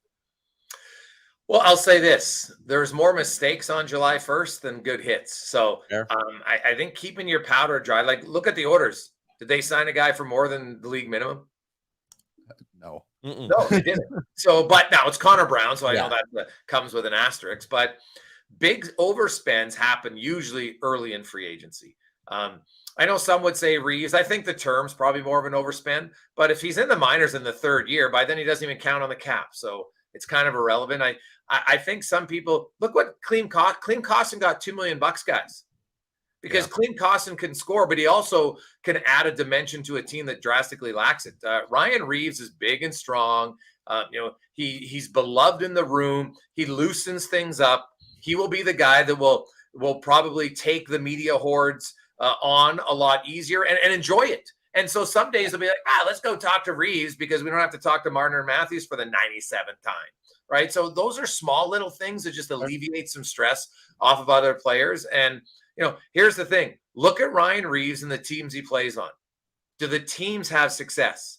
Well, I'll say this: there's more mistakes on July 1st than good hits. So I think keeping your powder dry. Like, look at the Oilers. Did they sign a guy for more than the league minimum? No. No, they didn't. So, but now it's Connor Brown, so I know that comes with an asterisk. But big overspends happen usually early in free agency. I know some would say Reeves. I think the term's probably more of an overspend. But if he's in the minors in the third year, by then he doesn't even count on the cap. So it's kind of irrelevant. I think some people look what Klim Kostin got $2 million, guys. Because Klim Kostin can score, but he also can add a dimension to a team that drastically lacks it. Ryan Reeves is big and strong. He's beloved in the room. He loosens things up. He will be the guy that will probably take the media hordes on a lot easier and enjoy it. And so some days they'll be like, let's go talk to Reeves because we don't have to talk to Martin or Matthews for the 97th time, right? So those are small little things that just alleviate some stress off of other players. And here's the thing. Look at Ryan Reeves and the teams he plays on. Do the teams have success?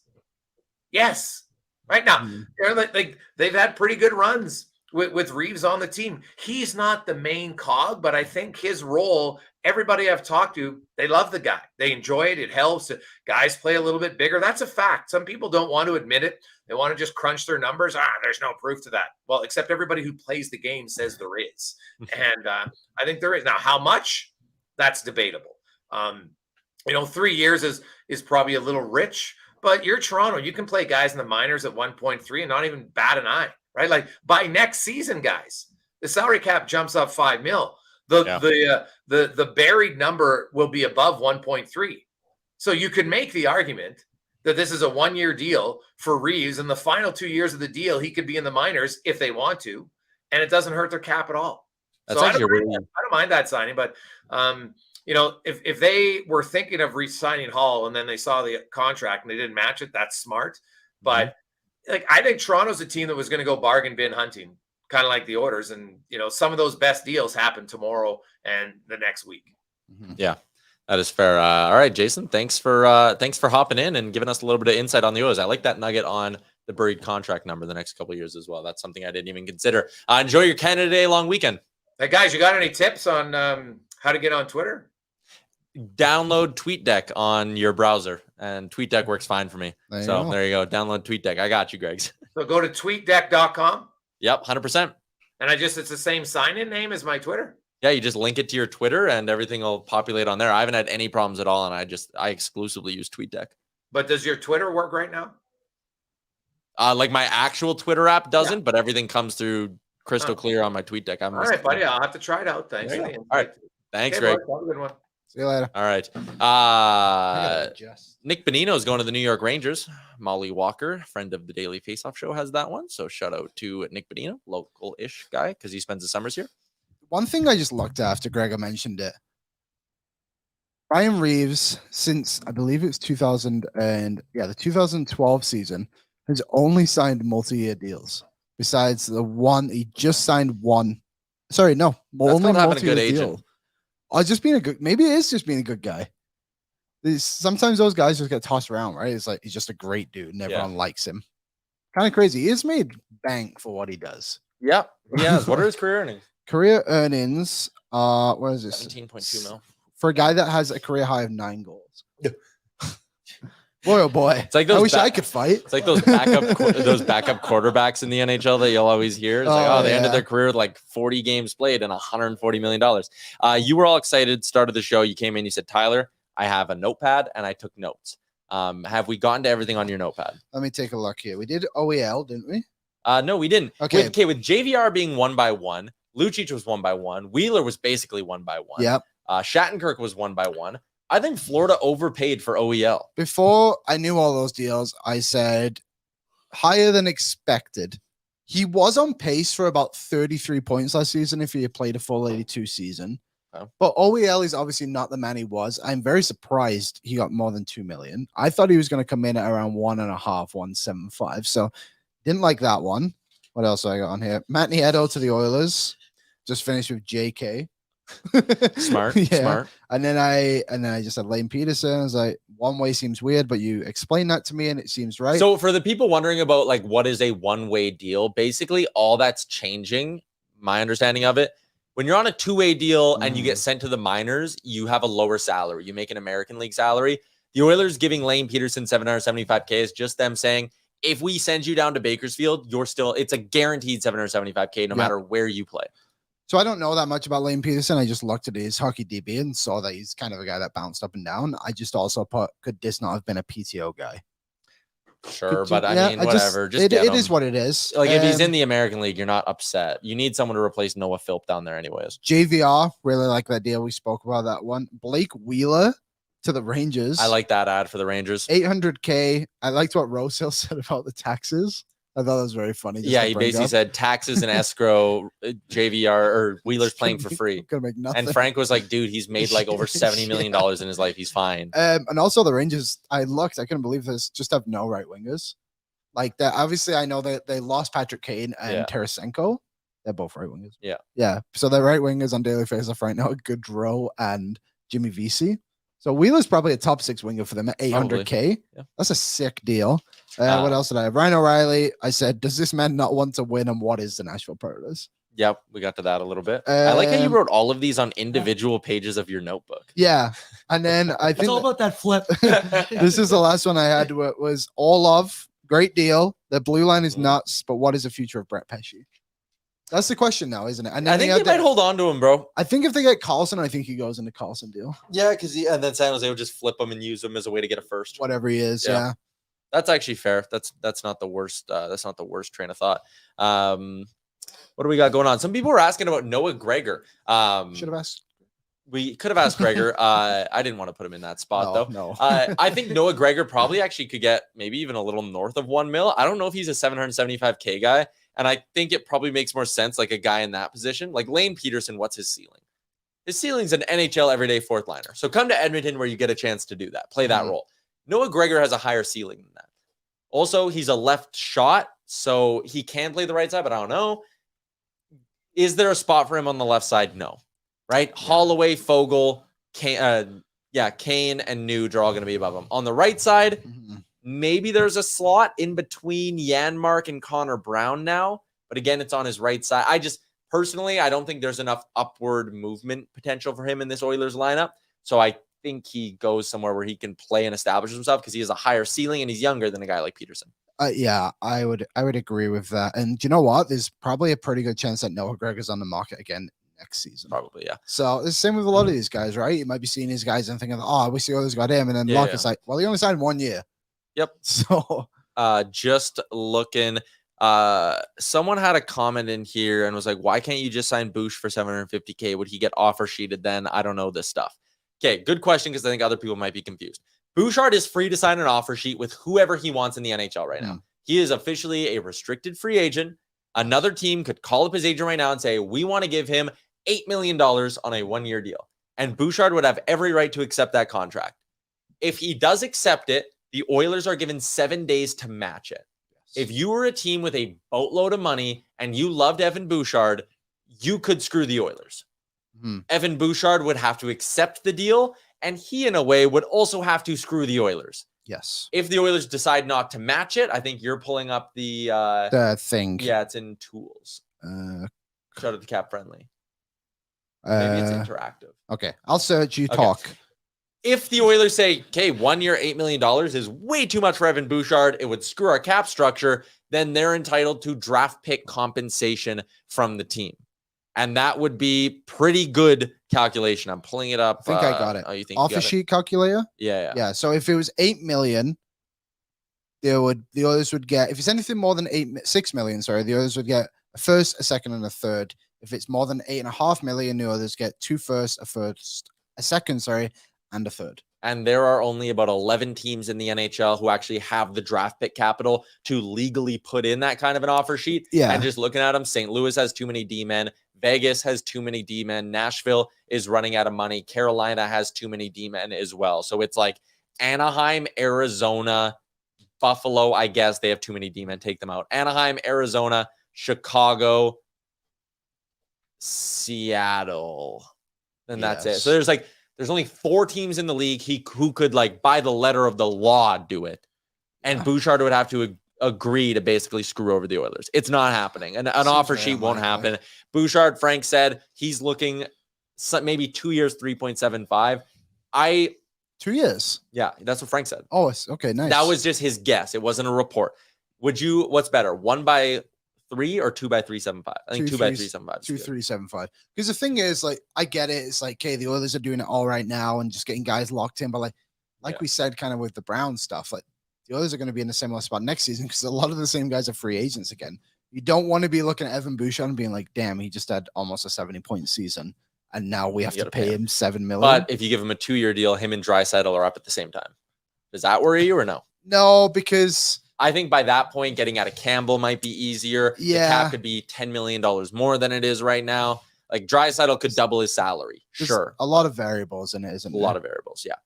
Yes. Right now, they're like they've had pretty good runs with Reeves on the team. He's not the main cog, but I think his role everybody I've talked to, they love the guy. They enjoy it. It helps. Guys play a little bit bigger. That's a fact. Some people don't want to admit it. They want to just crunch their numbers. There's no proof to that. Well, except everybody who plays the game says there is. And I think there is. Now, how much? That's debatable. 3 years is probably a little rich, but you're Toronto. You can play guys in the minors at 1.3 and not even bat an eye, right? Like by next season, guys, the salary cap jumps up $5 million. The buried number will be above 1.3. So you could make the argument that this is a 1-year deal for Reeves. In the final 2 years of the deal, he could be in the minors if they want to, and it doesn't hurt their cap at all. That's so actually I don't mind that signing, but if they were thinking of re-signing Hall and then they saw the contract and they didn't match it, that's smart. But I think Toronto's a team that was going to go bargain bin hunting, kind of like the Oilers, and some of those best deals happen tomorrow and the next week. Yeah, that is fair. All right, Jason, thanks for hopping in and giving us a little bit of insight on the Oilers. I like that nugget on the buried contract number the next couple of years as well. That's something I didn't even consider. Enjoy your Canada Day long weekend. Hey guys, you got any tips on how to get on Twitter? Download TweetDeck on your browser, and TweetDeck works fine for me. There you go. Download TweetDeck. I got you, Gregs. So go to tweetdeck.com. Yep, 100%. And it's the same sign-in name as my Twitter. Yeah, you just link it to your Twitter and everything will populate on there. I haven't had any problems at all, and I exclusively use TweetDeck. But does your Twitter work right now? Like my actual Twitter app doesn't, but everything comes through crystal clear on my TweetDeck. All right, buddy. I'll have to try it out. Thanks. All right. Thanks, Greg. Have a good one. See you later. All right. Nick Bonino is going to the New York Rangers. Molly Walker, friend of the Daily Faceoff Show, has that one. So shout out to Nick Bonino, local-ish guy, because he spends the summers here. One thing I just looked at after Gregor mentioned it. Ryan Reeves, since I believe it's the 2012 season, has only signed multi-year deals. Besides the one, he just signed one. Sorry, no, only multi-year deal. Maybe it is just being a good guy. Sometimes those guys just get tossed around, right? It's like he's just a great dude and everyone likes him. Kind of crazy. He has made bank for what he does. Yep. Yeah. What are his career earnings? Career earnings, what is this? 17.2 mil. For a guy that has a career high of 9 goals. Boy, oh boy. It's like those I wish I could fight. It's like those backup quarterbacks in the NHL that you'll always hear. It's they ended their career with like 40 games played and $140 million. You were all excited. Started the show. You came in. You said, Tyler, I have a notepad and I took notes. Have we gotten to everything on your notepad? Let me take a look here. We did OEL, didn't we? No, we didn't. Okay. With JVR being 1-by-1, Lucic was 1-by-1. Wheeler was basically 1-by-1. Yep. Shattenkirk was 1-by-1. I think Florida overpaid for OEL. Before I knew all those deals, I said higher than expected. He was on pace for about 33 points last season if he had played a full 82 season. Oh. But OEL is obviously not the man he was. I'm very surprised he got more than 2 million. I thought he was going to come in at around 1.5, 1.75. So didn't like that one. What else I got on here? Matt Nieto to the Oilers. Just finished with JK. Smart. And then I just said Lane Pederson. I was like, one way seems weird, but you explained that to me and it seems right. So for the people wondering about like what is a one-way deal, basically all that's changing, my understanding of it, when you're on a two-way deal and you get sent to the minors, you have a lower salary. You make an American League salary. The Oilers giving Lane Pederson $775K is just them saying, if we send you down to Bakersfield, it's a guaranteed $775K no matter where you play. So I don't know that much about Lane Pederson. I just looked at his hockey DB and saw that he's kind of a guy that bounced up and down. I just also put, could this not have been a PTO guy? Sure, but I mean, whatever. It is what it is. Like if he's in the American League, you're not upset. You need someone to replace Noah Philp down there anyways. JVR, really like that deal. We spoke about that one. Blake Wheeler to the Rangers. I like that ad for the Rangers. $800K. I liked what Rosehill said about the taxes. I thought that was very funny. Yeah, he basically said taxes and escrow, JVR or Wheeler's playing for free. Gonna make nothing. And Frank was like, dude, he's made like over $70 million in his life. He's fine. And also the Rangers, I couldn't believe this, just have no right wingers. Like that. Obviously, I know that they lost Patrick Kane and Tarasenko. They're both right wingers. Yeah. Yeah. So they're right wingers on Daily Faceoff right now. Gaudreau and Jimmy Vesey. So Wheeler's probably a top 6 winger for them at $800K. Yeah. That's a sick deal. What else did I have? Ryan O'Reilly. I said, does this man not want to win? And what is the Nashville Predators? Yep, we got to that a little bit. I like how you wrote all of these on individual pages of your notebook. Yeah. And then I It's think all about that flip. this is the last one I had was all of great deal. The blue line is nuts, but what is the future of Brett Pesce? That's the question now, isn't it? And I think they might hold on to him, bro. I think if they get Carlson, I think he goes in the Carlson deal. Yeah, because and then San Jose will just flip him and use him as a way to get a first. Whatever he is, yeah. That's actually fair. That's not the worst. That's not the worst train of thought. What do we got going on? Some people were asking about Noah Gregor. Should have asked. We could have asked Gregor. I didn't want to put him in that spot though. No. I think Noah Gregor probably actually could get maybe even a little north of $1 million. I don't know if he's a $775K guy, and I think it probably makes more sense like a guy in that position, like Lane Pederson. What's his ceiling? His ceiling's an NHL everyday fourth liner. So come to Edmonton where you get a chance to do that, play that role. Noah Gregor has a higher ceiling than that. Also, he's a left shot, so he can play the right side, but I don't know. Is there a spot for him on the left side? No. Right? Yeah. Holloway, Fogle, Kane, and Nuge are all going to be above him. On the right side, maybe there's a slot in between Janmark and Connor Brown now, but again, it's on his right side. Personally, I don't think there's enough upward movement potential for him in this Oilers lineup, so I think he goes somewhere where he can play and establish himself because he has a higher ceiling and he's younger than a guy like Pederson. Yeah, I would agree with that. And you know what? There's probably a pretty good chance that Noah Gregor's on the market again next season. Probably, yeah. So it's the same with a lot of these guys, right? You might be seeing these guys and thinking, oh, I wish the others got him. And then it's like, well, he only signed 1 year. Yep. So just looking, someone had a comment in here and was like, why can't you just sign Bouch for $750K? Would he get offer sheeted then? I don't know this stuff. Okay, good question because I think other people might be confused. Bouchard is free to sign an offer sheet with whoever he wants in the NHL right now. He is officially a restricted free agent. Another team could call up his agent right now and say, we want to give him $8 million on a 1-year deal. And Bouchard would have every right to accept that contract. If he does accept it, the Oilers are given 7 days to match it. If you were a team with a boatload of money and you loved Evan Bouchard, you could screw the Oilers. Evan Bouchard would have to accept the deal, and he, in a way, would also have to screw the Oilers. Yes. If the Oilers decide not to match it, I think you're pulling up the thing. Yeah, it's in tools. Shout out to Cap Friendly. Maybe it's interactive. Okay, I'll search. You talk. If the Oilers say, okay, 1 year, $8 million is way too much for Evan Bouchard, it would screw our cap structure, then they're entitled to draft pick compensation from the team. And that would be pretty good calculation. I'm pulling it up. I think I got it. Oh, you think offer sheet calculator? Yeah. So if it was $8 million, the Oilers would get, if it's anything more than $6 million, the Oilers would get a first, a second, and a third. If it's more than $8.5 million, the Oilers get 2 firsts, a second, and a third. And there are only about 11 teams in the NHL who actually have the draft pick capital to legally put in that kind of an offer sheet. Yeah. And just looking at them, St. Louis has too many D-men. Vegas has too many D-men. Nashville is running out of money. Carolina has too many D-men as well. So it's like Anaheim, Arizona, Buffalo, I guess they have too many D-men. Take them out. Anaheim, Arizona, Chicago, Seattle. And that's it. So there's only 4 teams in the league who could, like, by the letter of the law, do it. And Bouchard would have to agree to basically screw over the Oilers. It's not happening. An offer sheet won't happen. Bouchard, Frank said he's looking maybe 2 years, 3.75. 2 years? Yeah, that's what Frank said. Oh, okay, nice. That was just his guess. It wasn't a report. What's better, 1 by 3 or 2 by 3.75? I think 2 by 3.75. 2.375. Because the thing is, like, I get it. It's like, okay, the Oilers are doing it all right now and just getting guys locked in. But like we said, kind of with the Brown stuff, like, the Oilers are going to be in a similar spot next season because a lot of the same guys are free agents again. You don't want to be looking at Evan Bouchard and being like, damn, he just had almost a 70-point season, and now we have to pay him $7 million. But if you give him a 2-year deal, him and Draisaitl are up at the same time. Does that worry you or no? No, because I think by that point, getting out of Campbell might be easier. Yeah. The cap could be $10 million more than it is right now. Like, Draisaitl could double his salary. There's sure. a lot of variables in it, isn't there? A lot of variables, yeah.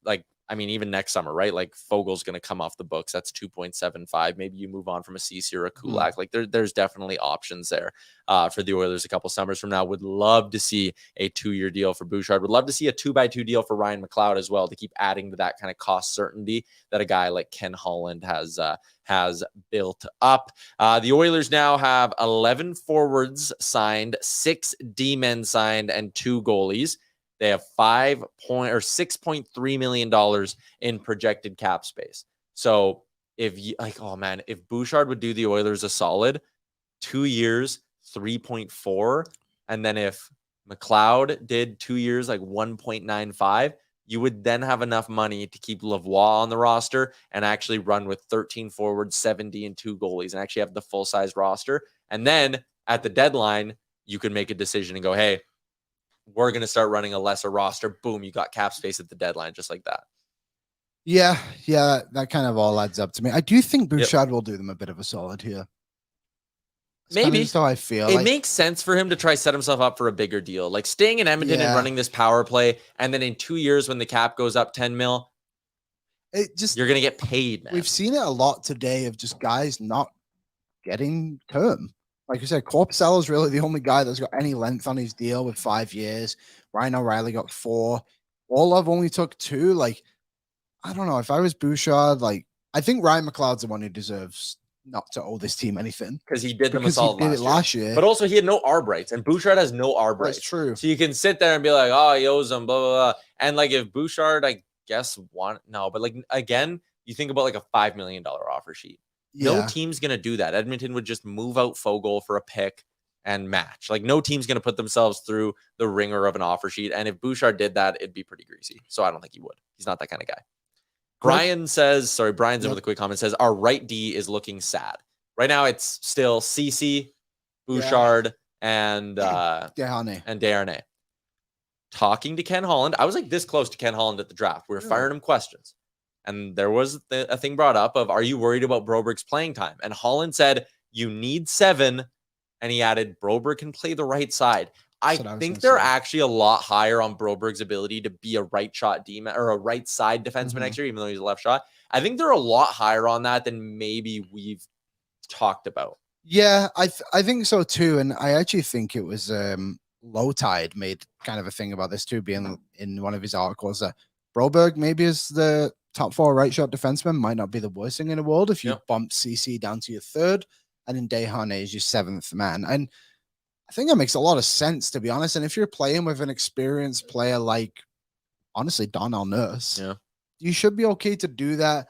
Like, I mean, even next summer, right? Like Fogel's going to come off the books. That's 2.75. Maybe you move on from a Ceci or a Kulak. Like there's definitely options there for the Oilers a couple summers from now. Would love to see a 2-year deal for Bouchard. Would love to see a 2x2 deal for Ryan McLeod as well to keep adding to that kind of cost certainty that a guy like Ken Holland has built up. The Oilers now have 11 forwards signed, 6 D-men signed, and 2 goalies. They have $6.3 million in projected cap space. So if Bouchard would do the Oilers a solid, 2 years, 3.4, and then if McLeod did 2 years, like 1.95, you would then have enough money to keep Lavoie on the roster and actually run with 13 forwards, 70 and 2 goalies, and actually have the full size roster. And then at the deadline, you could make a decision and go, hey, we're going to start running a lesser roster. Boom, you got cap space at the deadline, just like that. Yeah, that kind of all adds up to me. I do think Bouchard will do them a bit of a solid here. Maybe. That's how I feel. It makes sense for him to try set himself up for a bigger deal. Like staying in Edmonton and running this power play, and then in 2 years when the cap goes up 10 mil, you're going to get paid, man. We've seen it a lot today of just guys not getting term. Like you said, Korpisalo is really the only guy that's got any length on his deal with 5 years. Ryan O'Reilly got 4. Orlov only took 2. Like, I don't know. If I was Bouchard, like, I think Ryan McLeod's the one who deserves not to owe this team anything. Because he did them a solid last year. But also, he had no ARB rights, and Bouchard has no ARB rights. That's true. So you can sit there and be like, oh, he owes them, blah, blah, blah. And, like, if Bouchard, I guess, but, like, again, you think about, like, a $5 million offer sheet. Yeah. No team's going to do that. Edmonton would just move out Fogel for a pick and match. Like, no team's going to put themselves through the ringer of an offer sheet. And if Bouchard did that, it'd be pretty greasy. So I don't think he would. He's not that kind of guy. Brian's in with a quick comment, says, our right D is looking sad. Right now, it's still Ceci, Bouchard, and Desharnais. Talking to Ken Holland, I was like this close to Ken Holland at the draft. We were firing him questions. And there was a thing brought up of, are you worried about Broberg's playing time? And Holland said, you need 7. And he added, Broberg can play the right side. I think they're actually a lot higher on Broberg's ability to be a right shot demon or a right side defenseman next year, even though he's a left shot. I think they're a lot higher on that than maybe we've talked about. Yeah, I think so too. And I actually think it was Low Tide made kind of a thing about this too, being in one of his articles that Broberg maybe is the top 4 right shot defenseman, might not be the worst thing in the world if you bump CC down to your 3rd, and then Desharnais is your 7th man. And I think that makes a lot of sense, to be honest. And if you're playing with an experienced player like, honestly, Darnell Nurse, you should be okay to do that.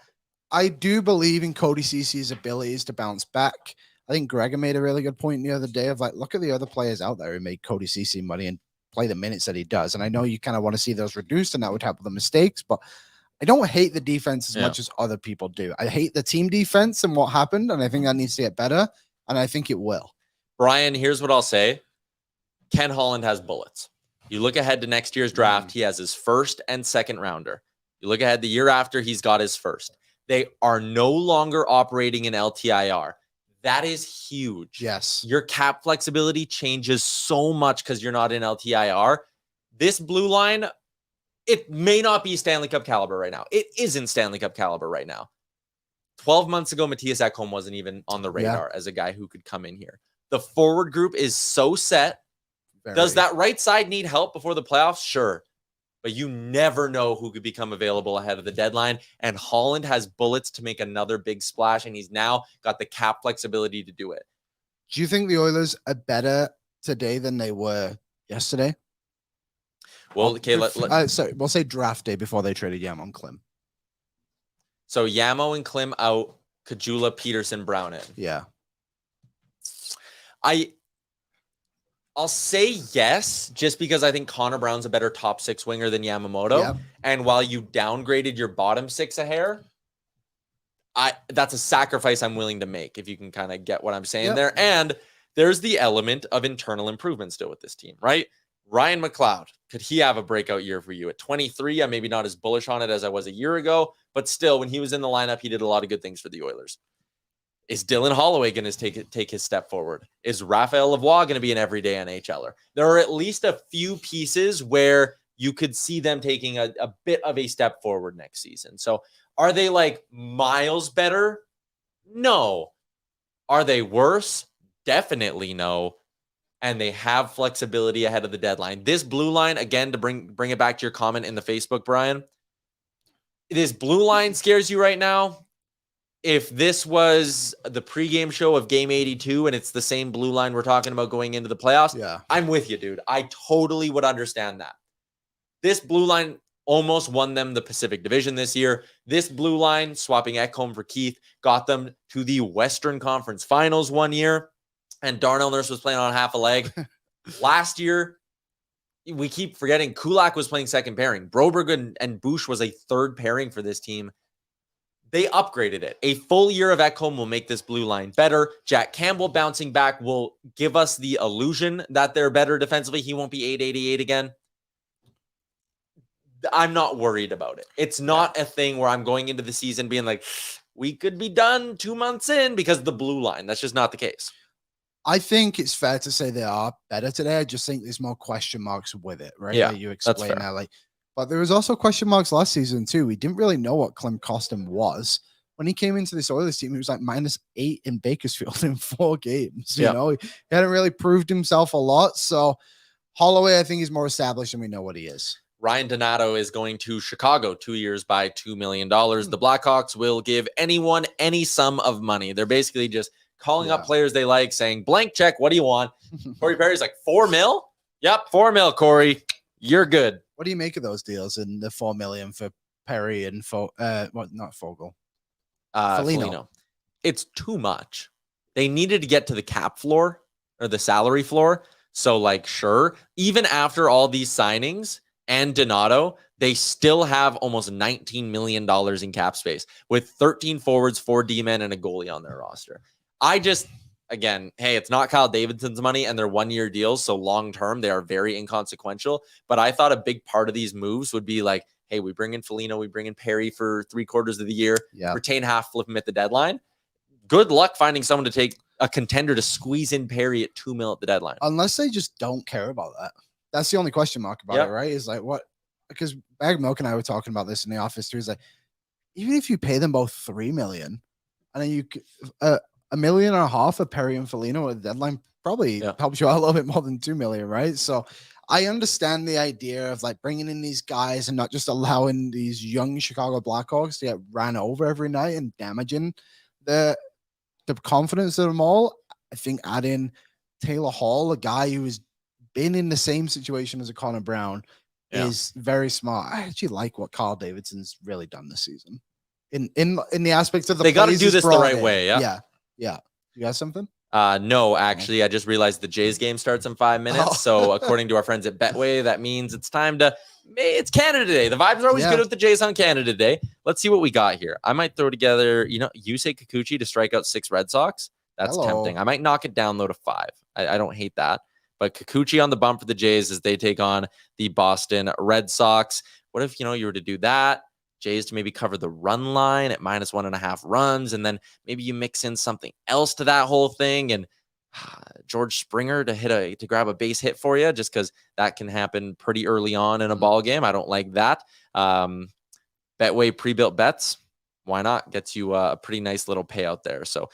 I do believe in Cody Ceci's abilities to bounce back. I think Gregor made a really good point the other day of like, look at the other players out there who made Cody Ceci money and play the minutes that he does. And I know you kind of want to see those reduced, and that would help with the mistakes, but I don't hate the defense as much as other people do. I hate the team defense and what happened, and I think that needs to get better, and I think it will. Brian, here's what I'll say. Ken Holland has bullets. You look ahead to next year's draft, he has his 1st and 2nd rounder. You look ahead the year after, he's got his 1st. They are no longer operating in LTIR. That is huge. Yes. Your cap flexibility changes so much because you're not in LTIR. This blue line, it may not be Stanley Cup caliber right now. It isn't Stanley Cup caliber right now. 12 months ago, Matthias Ekholm wasn't even on the radar as a guy who could come in here. The forward group is so set. Does that right side need help before the playoffs? Sure. But you never know who could become available ahead of the deadline. And Holland has bullets to make another big splash, and he's now got the cap flexibility to do it. Do you think the Oilers are better today than they were yesterday? Well, okay, we'll say draft day before they traded Yamo and Klim. So Yamo and Klim out, Caggiula, Pederson, Brown in. Yeah. I'll say yes, just because I think Connor Brown's a better top 6 winger than Yamamoto. Yep. And while you downgraded your bottom 6 a hair, that's a sacrifice I'm willing to make, if you can kind of get what I'm saying there. And there's the element of internal improvement still with this team, right? Ryan McLeod, could he have a breakout year for you? At 23, I'm maybe not as bullish on it as I was a year ago, but still, when he was in the lineup, he did a lot of good things for the Oilers. Is Dylan Holloway going to take his step forward? Is Raphael Lavoie going to be an everyday NHLer? There are at least a few pieces where you could see them taking a bit of a step forward next season. So are they like miles better? No. Are they worse? Definitely no. And they have flexibility ahead of the deadline. This blue line, again, to bring it back to your comment in the Facebook, Brian, this blue line scares you right now. If this was the pregame show of game 82 and it's the same blue line we're talking about going into the playoffs, I'm with you, dude. I totally would understand that. This blue line almost won them the Pacific Division this year. This blue line, swapping Ekholm for Keith, got them to the Western Conference Finals one year, and Darnell Nurse was playing on half a leg. Last year, we keep forgetting Kulak was playing second pairing. Broberg and Bush was a third pairing for this team. They upgraded it. A full year of Ekholm will make this blue line better. Jack Campbell bouncing back will give us the illusion that they're better defensively. He won't be 888 again. I'm not worried about it. It's not a thing where I'm going into the season being like, we could be done 2 months in because of the blue line. That's just not the case. I think it's fair to say they are better today. I just think there's more question marks with it, right? Yeah, like you explain that, but there was also question marks last season too. We didn't really know what Klim Kostin was when he came into this Oilers team. He was like -8 in Bakersfield in 4 games. You know, he hadn't really proved himself a lot. So Holloway, I think, is more established, and we know what he is. Ryan Donato is going to Chicago 2 years by $2 million. The Blackhawks will give anyone any sum of money. They're basically just calling up players they like, saying, blank check, what do you want? Corey Perry's like, $4 million? Yep, $4 million, Corey. You're good. What do you make of those deals and the $4 million for Perry and not Fogle? Foligno. It's too much. They needed to get to the cap floor or the salary floor. So, like, sure, even after all these signings and Donato, they still have almost $19 million in cap space with 13 forwards, 4 D-men, and a goalie on their roster. Again, hey, it's not Kyle Davidson's money and they're 1-year deals. So long-term, they are very inconsequential. But I thought a big part of these moves would be like, hey, we bring in Foligno, we bring in Perry for 3/4 of the year, retain half, flip him at the deadline. Good luck finding someone to take a contender to squeeze in Perry at $2 million at the deadline. Unless they just don't care about that. That's the only question mark about it, right? Is like what? Because Bag Milk and I were talking about this in the office too. Is like, even if you pay them both $3 million, and then you $1.5 million of Perry and Foligno at the deadline probably helps you out a little bit more than $2 million, right? So I understand the idea of like bringing in these guys and not just allowing these young Chicago Blackhawks to get ran over every night and damaging the confidence of them all. I think adding Taylor Hall, a guy who has been in the same situation as a Connor Brown, is very smart. I actually like what Carl Davidson's really done this season. In the aspects of the they got to do this the right way. Yeah. You got something? No, actually, I just realized the Jays game starts in 5 minutes. So according to our friends at Betway, that means it's time to. It's Canada Day. The vibes are always good with the Jays on Canada Day. Let's see what we got here. I might throw together, Yusei Kikuchi to strike out 6 Red Sox. That's tempting. I might knock it down though to 5. I don't hate that. But Kikuchi on the bump for the Jays as they take on the Boston Red Sox. What if, you were to do that? Jays to maybe cover the run line at -1.5 runs. And then maybe you mix in something else to that whole thing. And George Springer to grab a base hit for you, just because that can happen pretty early on in a ball game. I don't like that. Betway pre-built bets. Why not? Gets you a pretty nice little payout there. So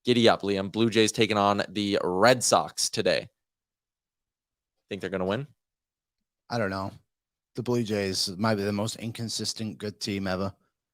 giddy up, Liam. Blue Jays taking on the Red Sox today. Think they're going to win? I don't know. The Blue Jays might be the most inconsistent good team ever.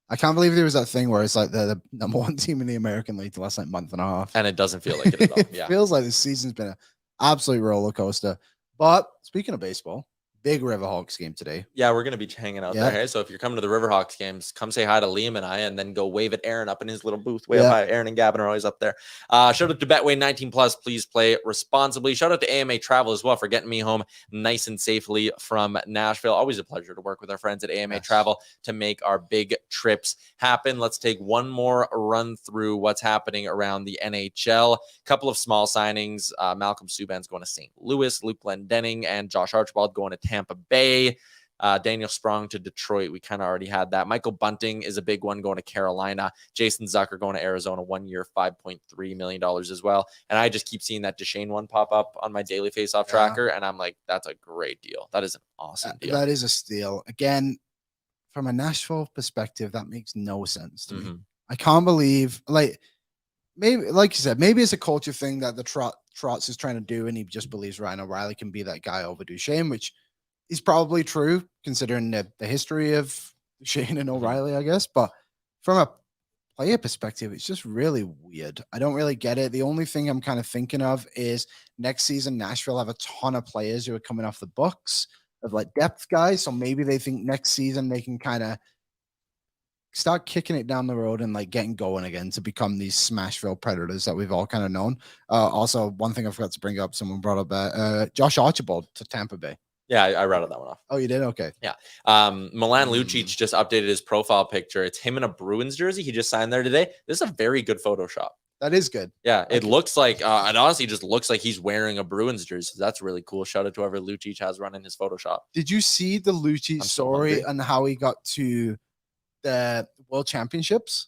I can't believe there was that thing where it's like they're the number 1 team in the American League the last month and a half. And it doesn't feel like it at all. It feels like this season's been an absolute roller coaster. But speaking of baseball, big Riverhawks game today. Yeah, we're going to be hanging out there. Hey? So if you're coming to the Riverhawks games, come say hi to Liam and I, and then go wave at Aaron up in his little booth way up high. Aaron and Gavin are always up there. Shout out to Betway 19+. Please play responsibly. Shout out to AMA Travel as well for getting me home nice and safely from Nashville. Always a pleasure to work with our friends at AMA Travel to make our big trips happen. Let's take one more run through what's happening around the NHL. Couple of small signings. Malcolm Subban's going to St. Louis, Luke Glendening and Josh Archibald going to Tampa Bay. Daniel Sprong to Detroit. We kind of already had that. Michael Bunting is a big one going to Carolina. Jason Zucker going to Arizona, 1 year, $5.3 million as well. And I just keep seeing that Duchesne one pop up on my daily faceoff tracker. And I'm like, that's a great deal. That is an awesome deal. That is a steal. Again, from a Nashville perspective, that makes no sense to me. I can't believe, like, maybe, like you said, maybe it's a culture thing that the Trotz is trying to do, and he just believes Ryan O'Reilly can be that guy over Duchesne, which is probably true considering the history of Duchesne and O'Reilly, I guess. But from a player perspective, it's just really weird. I don't really get it. The only thing I'm kind of thinking of is next season, Nashville have a ton of players who are coming off the books of like depth guys. So maybe they think next season they can kind of start kicking it down the road and like getting going again to become these Smashville Predators that we've all kind of known. Also, one thing I forgot to bring up, someone brought up Josh Archibald to Tampa Bay. Yeah, I rattled that one off. Oh, you did? Okay. Yeah. Milan Lucic just updated his profile picture. It's him in a Bruins jersey. He just signed there today. This is a very good Photoshop. That is good. Yeah, it looks like, it honestly just looks like he's wearing a Bruins jersey. That's really cool. Shout out to whoever Lucic has running his Photoshop. Did you see the Lucic story and how he got to the World Championships?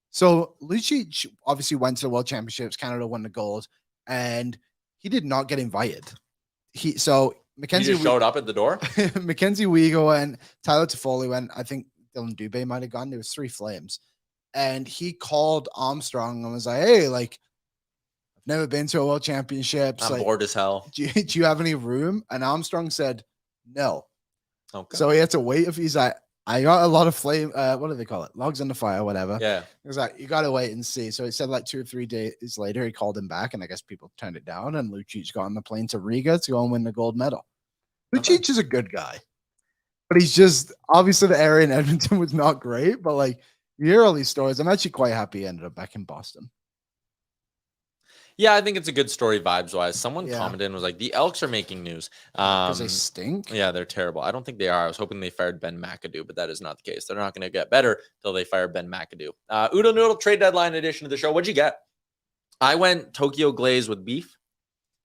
So Lucic obviously went to the World Championships. Canada won the gold, and he did not get invited. Mackenzie showed up at the door. Mackenzie Weegar and Tyler Toffoli went. I think Dylan Dubé might have gone. There was 3 Flames, and he called Armstrong and was like, "Hey, like, I've never been to a World Championships. I'm like, bored as hell. Do you have any room?" And Armstrong said, "No." Okay. So he had to wait. If he's like, "I got a lot of flame. What do they call it? Logs in the fire, whatever." Yeah. He was like, "You got to wait and see." So he said like 2 or 3 days later, he called him back, and I guess people turned it down. And Lucic got on the plane to Riga to go and win the gold medal. Lucic is a good guy, but he's just obviously the area in Edmonton was not great. But like you hear all these stories, I'm actually quite happy he ended up back in Boston. Yeah, I think it's a good story vibes wise. Someone commented and was like, the Elks are making news. Because they stink. Yeah, they're terrible. I don't think they are. I was hoping they fired Ben McAdoo, but that is not the case. They're not going to get better until they fire Ben McAdoo. Oodle Noodle trade deadline edition of the show. What'd you get? I went Tokyo glaze with beef,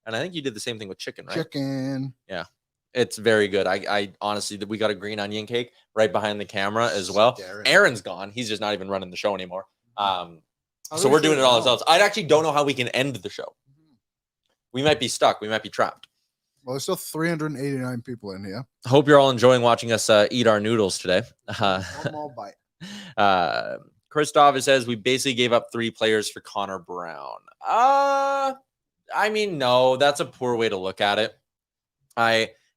and I think you did the same thing with chicken, right? Chicken. Yeah. It's very good. I honestly, we got a green onion cake right behind the camera as well. Aaron's gone. He's just not even running the show anymore. So we're doing it all ourselves. I actually don't know how we can end the show. We might be stuck. We might be trapped. Well, there's still 389 people in here. Hope you're all enjoying watching us eat our noodles today. One more bite. Christoph says we basically gave up 3 players for Connor Brown. I mean, no, that's a poor way to look at it.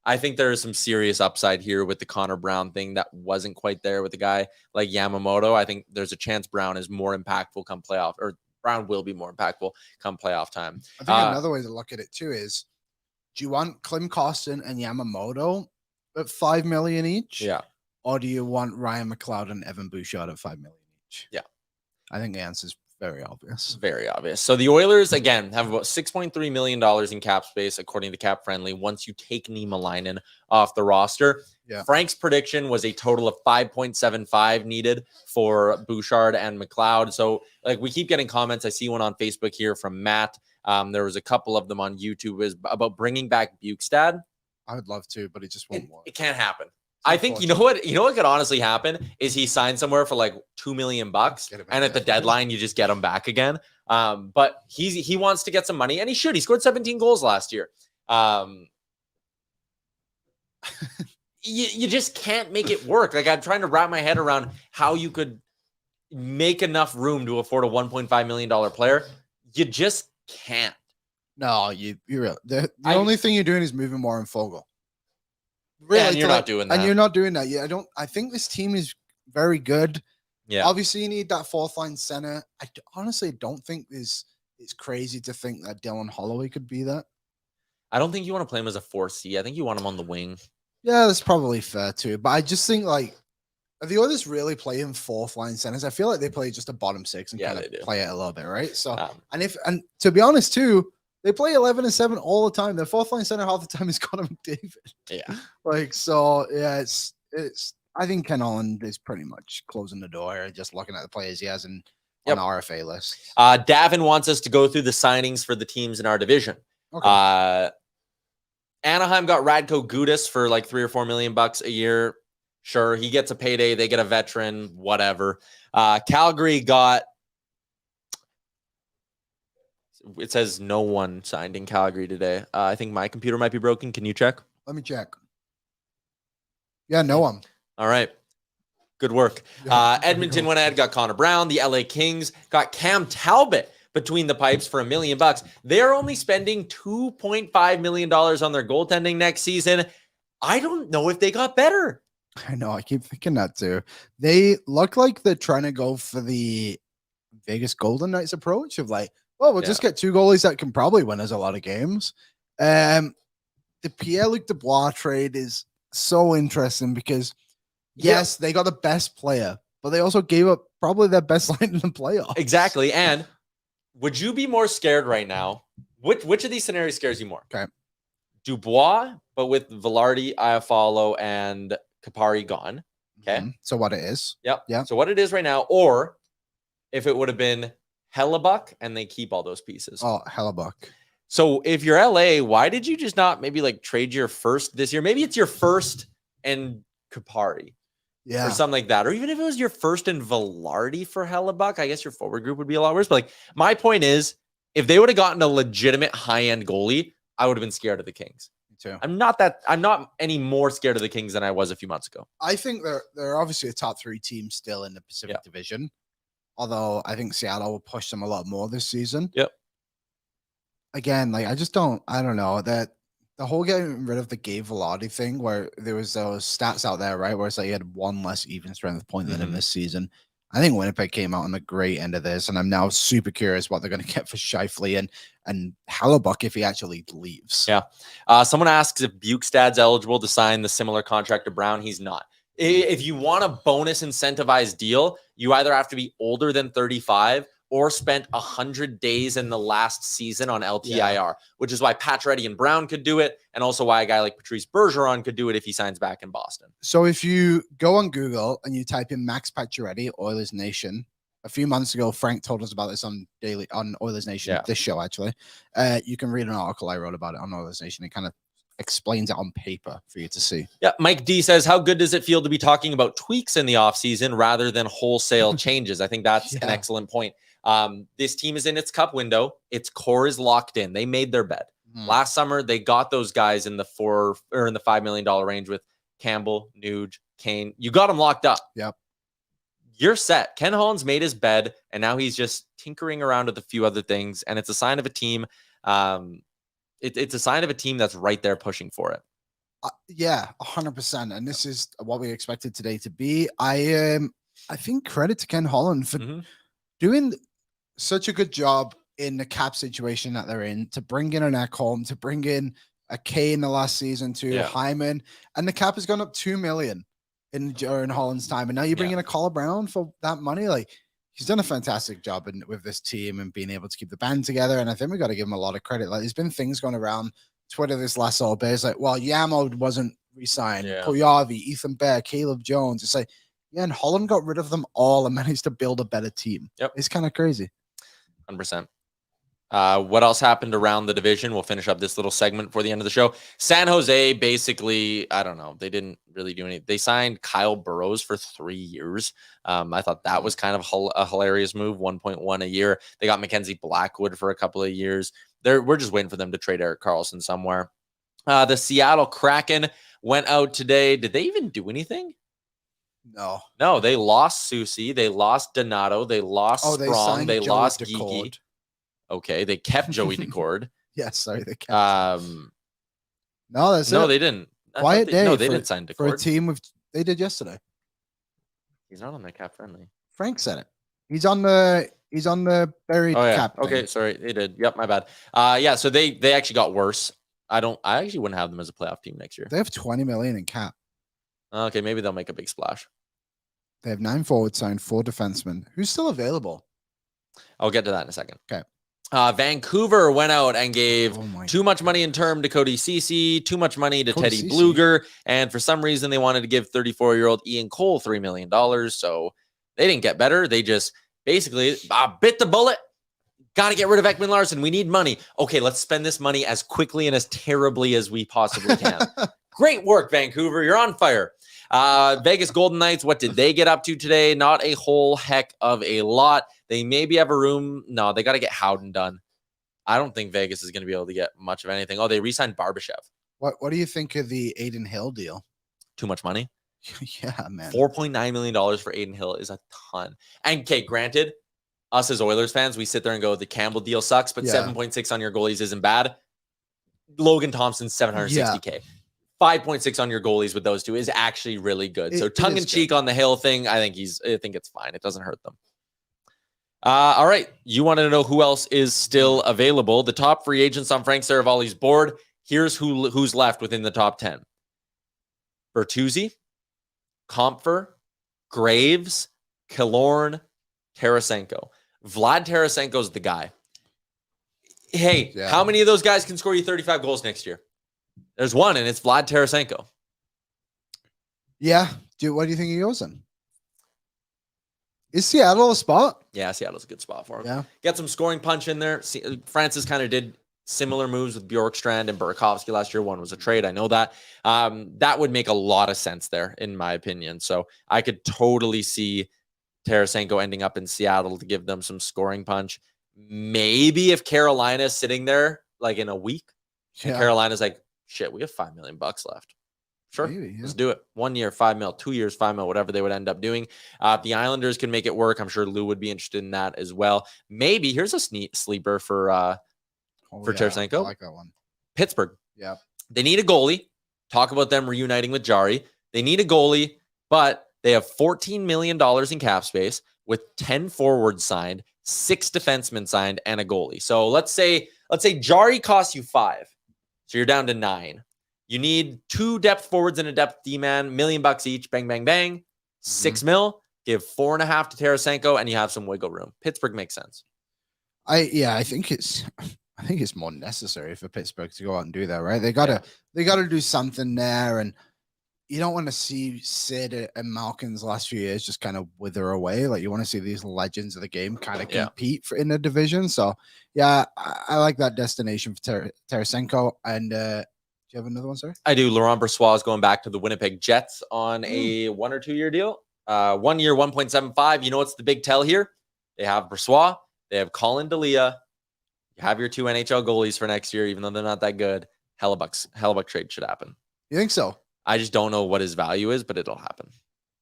I think there is some serious upside here with the Connor Brown thing that wasn't quite there with a guy like Yamamoto. I think there's a chance Brown is more impactful come playoff, or Brown will be more impactful come playoff time. I think another way to look at it too is, do you want Klim Kostin and Yamamoto at $5 million each? Yeah. Or do you want Ryan McLeod and Evan Bouchard at $5 million each? Yeah. I think the answer is very obvious. Very obvious. So the Oilers, again, have about $6.3 million in cap space, according to Cap Friendly, once you take Niemelainen off the roster. Yeah. Frank's prediction was a total of 5.75 needed for Bouchard and McLeod. So, like, we keep getting comments. I see one on Facebook here from Matt. There was a couple of them on YouTube is about bringing back Bukestad. I would love to, but it just won't work. It can't happen. I think you know what could honestly happen is he signed somewhere for like $2 million, and at the deadline you just get him back again. But he wants to get some money, and he should. He scored 17 goals last year. You just can't make it work. Like, I'm trying to wrap my head around how you could make enough room to afford a $1.5 million player. You just can't. No, you're real. The only thing you're doing is moving Warren Fogle. Really, and you're not doing that. And you're not doing that. Yeah, I think this team is very good. Yeah. Obviously, you need that 4th line center. I honestly don't think it's crazy to think that Dylan Holloway could be that. I don't think you want to play him as a 4C. I think you want him on the wing. Yeah, that's probably fair too. But I just think like if the Oilers really play in 4th line centers, I feel like they play just a bottom 6 and kind of play it a little bit, right? So and to be honest too, they play 11 and 7 all the time. Their 4th line center half the time is Connor McDavid. Yeah. It's I think Ken Holland is pretty much closing the door, just looking at the players he has on RFA list. Davin wants us to go through the signings for the teams in our division. Okay. Anaheim got Radko Gudas for like $3 or $4 million a year. Sure, he gets a payday. They get a veteran, whatever. Calgary got, it says no one signed in Calgary today. I think my computer might be broken. Can you check? Let me check. Yeah, no one. All right. Good work. Edmonton went ahead, got Connor Brown. The LA Kings got Cam Talbot between the pipes for $1 million. They're only spending $2.5 million on their goaltending next season. I don't know if they got better. I know. I keep thinking that too. They look like they're trying to go for the Vegas Golden Knights approach of like, well, we'll just get 2 goalies that can probably win us a lot of games. The Pierre-Luc Dubois trade is so interesting because, yes, they got the best player, but they also gave up probably their best line in the playoffs. Exactly. And would you be more scared right now? Which of these scenarios scares you more? Okay. Dubois, but with Velarde, Iafallo, and Kapari gone. Okay. So what it is. Yep. Yeah. So what it is right now, or if it would have been Hellebuck and they keep all those pieces. Oh, Hellebuck. So if you're LA, why did you just not maybe like trade your first this year? Maybe it's your first and Kapari. Yeah. Or something like that. Or even if it was your first and Velarde for Hellebuck, I guess your forward group would be a lot worse. But like my point is, if they would have gotten a legitimate high-end goalie, I would have been scared of the Kings. Me too. I'm not any more scared of the Kings than I was a few months ago. I think they're obviously a top 3 team still in the Pacific Division. Although I think Seattle will push them a lot more this season. Yep. Again, like I don't know that the whole getting rid of the Gabe Velarde thing where there was those stats out there, right? Where it's like he had 1 less even strength point than him this season. I think Winnipeg came out on the great end of this, and I'm now super curious what they're going to get for Scheifele and Hellebuck if he actually leaves. Yeah. Someone asks if Bukestad's eligible to sign the similar contract to Brown. He's not. If you want a bonus incentivized deal, you either have to be older than 35 or spent 100 days in the last season on LTIR, which is why Pacioretty and Brown could do it, and also why a guy like Patrice Bergeron could do it if he signs back in Boston. So if you go on Google and you type in Max Pacioretty, Oilers Nation, a few months ago, Frank told us about this on Oilers Nation, this show actually. You can read an article I wrote about it on Oilers Nation. It kind of explains it on paper for you to see. Yeah, Mike D says, how good does it feel to be talking about tweaks in the offseason rather than wholesale changes? I think that's an excellent point. This team is in its cup window. Its core is locked in. They made their bed. Last summer, they got those guys in the $5 million range with Campbell, Nuge, Kane. You got them locked up. Yep. You're set. Ken Holland's made his bed, and now he's just tinkering around with a few other things, and it's a sign of a team. It's a sign of a team that's right there pushing for it. Yeah, 100%. And this is what we expected today to be. I think credit to Ken Holland for doing such a good job in the cap situation that they're in, to bring in an Ekholm, to bring in a K in the last season, to Hyman, and the cap has gone up $2 million during Holland's time. And now you bring in a Connor Brown for that money. Like, he's done a fantastic job with this team and being able to keep the band together. And I think we got to give him a lot of credit. Like, there's been things going around Twitter this last little bit. It's like, well, Yamo wasn't re-signed. Koyavi, Ethan Bear, Caleb Jones. It's like, yeah, and Holland got rid of them all and managed to build a better team. Yep. It's kind of crazy. 100%. What else happened around the division? We'll finish up this little segment for the end of the show. San Jose, basically, I don't know. They didn't really do anything. They signed Kyle Burrows for 3 years. I thought that was kind of a hilarious move, 1.1 a year. They got Mackenzie Blackwood for a couple of years. We're just waiting for them to trade Erik Karlsson somewhere. The Seattle Kraken went out today. Did they even do anything? No, they lost Susie. They lost Donato. They lost Sprong. They lost Geeky. Okay, they kept Joey Decord. Yes, sorry, they kept. No, that's no, it. they didn't. Quiet day. No, they didn't sign Decord for a team with. They did yesterday. He's not on the cap friendly. Frank said it. He's on the buried cap. Okay, sorry, they did. Yep, my bad. Yeah, so they actually got worse. I actually wouldn't have them as a playoff team next year. They have $20 million in cap. Okay, maybe they'll make a big splash. They have 9 forwards signed, 4 defensemen. Who's still available? I'll get to that in a second. Okay. Vancouver went out and gave too much money in term to Cody Ceci, too much money to Teddy Bluger, and for some reason they wanted to give 34-year-old Ian Cole $3 million. So they didn't get better. They just basically bit the bullet, Got to get rid of Ekman Larson. We need money. Okay, let's spend this money as quickly and as terribly as we possibly can. Great work, Vancouver. You're on fire. Vegas Golden Knights, what did they get up to today? Not a whole heck of a lot. They maybe have a room. No, they got to get Howden done. I don't think Vegas is going to be able to get much of anything. Oh, they re-signed Barbashev. What do you think of the Aiden Hill deal? Too much money. Yeah, man. $4.9 million for Aiden Hill is a ton. And okay, granted, us as Oilers fans, we sit there and go, the Campbell deal sucks, but 7.6 on your goalies isn't bad. Logan Thompson's $760K. 5.6 on your goalies with those two is actually really good. So tongue in cheek on the Hill thing, I think it's fine. It doesn't hurt them. All right. You wanted to know who else is still available. The top free agents on Frank Seravalli's board. Here's who's left within the top 10. Bertuzzi, Compher, Graves, Killorn, Tarasenko. Vlad Tarasenko's the guy. Hey, how many of those guys can score you 35 goals next year? There's one, and it's Vlad Tarasenko. Yeah. What do you think he goes in? Is Seattle a spot? Yeah, Seattle's a good spot for him. Yeah. Get some scoring punch in there. Francis kind of did similar moves with Bjorkstrand and Burakovsky last year. One was a trade. I know that. That would make a lot of sense there, in my opinion. So I could totally see Tarasenko ending up in Seattle to give them some scoring punch. Maybe if Carolina's sitting there like in a week, and Carolina's like, shit, we have $5 million left. Sure, maybe, let's do it. 1 year, $5 million, 2 years, $5 million, whatever they would end up doing. If the Islanders can make it work, I'm sure Lou would be interested in that as well. Maybe here's a sleeper for Tarasenko. I like that one. Pittsburgh. Yeah, they need a goalie. Talk about them reuniting with Jari. They need a goalie, but they have $14 million in cap space with 10 forwards signed, 6 defensemen signed, and a goalie. So let's say Jari costs you $5 million. So you're down to $9 million. You need 2 depth forwards and a depth D-man, $1 million each, bang, bang, bang, $6 million, give 4.5 to Tarasenko, and you have some wiggle room. Pittsburgh makes sense. I think it's more necessary for Pittsburgh to go out and do that, right? They gotta do something there, and you don't want to see Sid and Malkin's last few years just kind of wither away. Like you want to see these legends of the game kind of compete in the division. So yeah, I like that destination for Tarasenko. And do you have another one, sir? I do. Laurent Brossoit is going back to the Winnipeg Jets on a 1 or 2 year deal. 1 year, 1.75. You know what's the big tell here? They have Brossoit. They have Colin Delia. You have your 2 NHL goalies for next year, even though they're not that good. Hellebuck trade should happen. You think so? I just don't know what his value is, but it'll happen.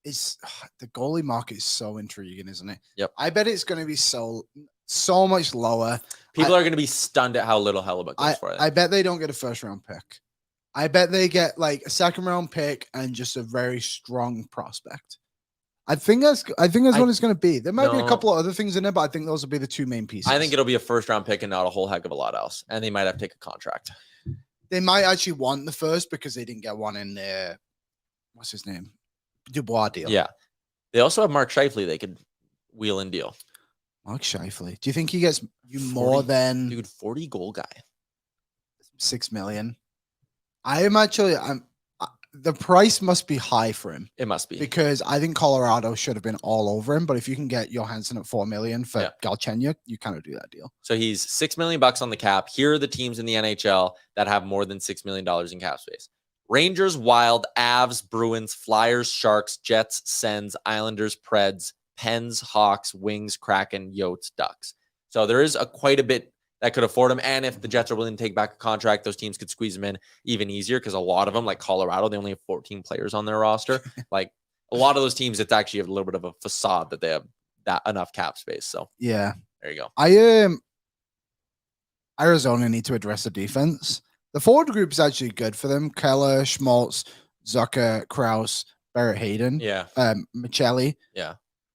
It's the goalie market is so intriguing, isn't it? Yep. I bet it's going to be so much lower. People are going to be stunned at how little Hellebuck goes for it. I bet they don't get a first round pick. I bet they get like a second round pick and just a very strong prospect. I think that's what it's going to be. There might be a couple of other things in there, but I think those will be the 2 main pieces. I think it'll be a first round pick and not a whole heck of a lot else. And they might have to take a contract. They might actually want the first because they didn't get one in their, what's his name? Dubois deal. Yeah. They also have Mark Scheifele they could wheel and deal. Mark Scheifele. Do you think he gets you more than 40 goal guy? $6 million. The price must be high for him. It must be. Because I think Colorado should have been all over him. But if you can get Johansson at $4 million for Galchenyuk, you kind of do that deal. So he's $6 million on the cap. Here are the teams in the NHL that have more than $6 million in cap space. Rangers, Wild, Avs, Bruins, Flyers, Sharks, Jets, Sens, Islanders, Preds, Pens, Hawks, Wings, Kraken, Yotes, Ducks. So there is quite a bit that could afford him. And if the Jets are willing to take back a contract, those teams could squeeze him in even easier because a lot of them, like Colorado, they only have 14 players on their roster. Like a lot of those teams, it's actually a little bit of a facade that they have that enough cap space. So yeah, there you go. Arizona need to address the defense. The forward group is actually good for them. Keller, Schmaltz, Zucker, Krause, Barrett Hayden, Michelli. Yeah.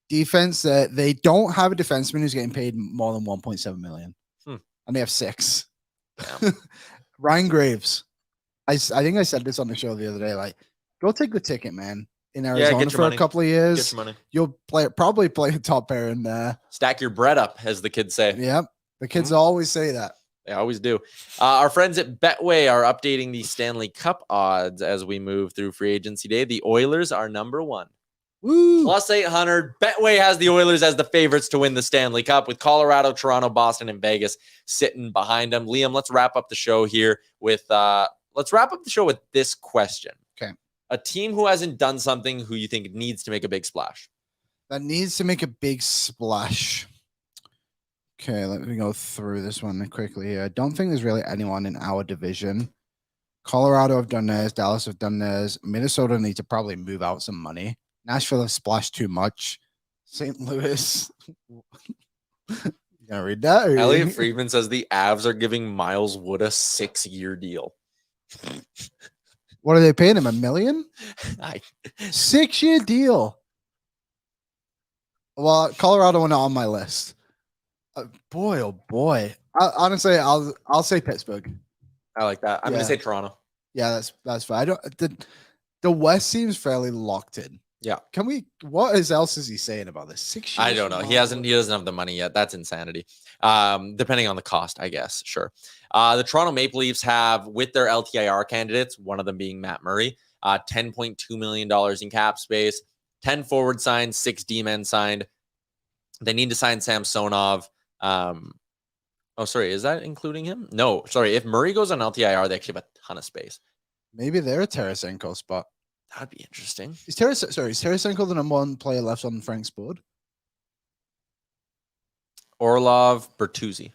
Defense, they don't have a defenseman who's getting paid more than $1.7 million. And they have 6. Yeah. Ryan Graves. I think I said this on the show the other day. Like, go take the ticket, man. In Arizona for a couple of years. Get your money. You'll probably play a top pair in there. Stack your bread up, as the kids say. Yep. The kids always say that. They always do. Our friends at Betway are updating the Stanley Cup odds as we move through free agency day. The Oilers are number 1. Woo. Plus 800. Betway has the Oilers as the favorites to win the Stanley Cup, with Colorado, Toronto, Boston, and Vegas sitting behind them. Liam, let's wrap up the show here with this question. Okay. A team who hasn't done something who you think needs to make a big splash. That needs to make a big splash. Okay, let me go through this one quickly here. I don't think there's really anyone in our division. Colorado have done theirs. Dallas have done theirs. Minnesota need to probably move out some money. Nashville have splashed too much. St. Louis. You gonna read that? Elliot Friedman says the Avs are giving Miles Wood a 6-year deal. What are they paying him? $1 million? 6-year deal. Well, Colorado are not on my list. Boy, oh boy. Honestly, I'll say Pittsburgh. I like that. I'm gonna say Toronto. Yeah, that's fine. The West seems fairly locked in. Yeah. What else is he saying about this? 6 years? I don't know. He doesn't have the money yet. That's insanity. Depending on the cost, I guess. Sure. The Toronto Maple Leafs have, with their LTIR candidates, one of them being Matt Murray, $10.2 million in cap space, 10 forward signed, 6 D-men signed. They need to sign Samsonov. Is that including him? No, sorry. If Murray goes on LTIR, they actually have a ton of space. Maybe they're a Tarasenko spot. That'd be interesting. Is Tarasenko the number one player left on Frank's board? Orlov, Bertuzzi.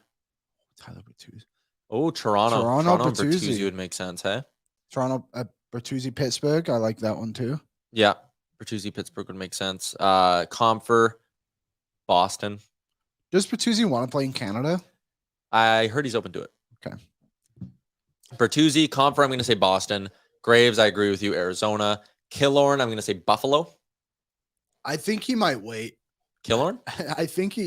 Tyler Bertuzzi. Oh, Toronto and Bertuzzi would make sense, hey? Toronto, Bertuzzi, Pittsburgh. I like that one too. Yeah, Bertuzzi, Pittsburgh would make sense. Comfer, Boston. Does Bertuzzi want to play in Canada? I heard he's open to it. Okay. Bertuzzi, Comfer, I'm going to say Boston. Graves, I agree with you, Arizona. Killorn, I'm going to say Buffalo. I think he might wait. Killorn? I think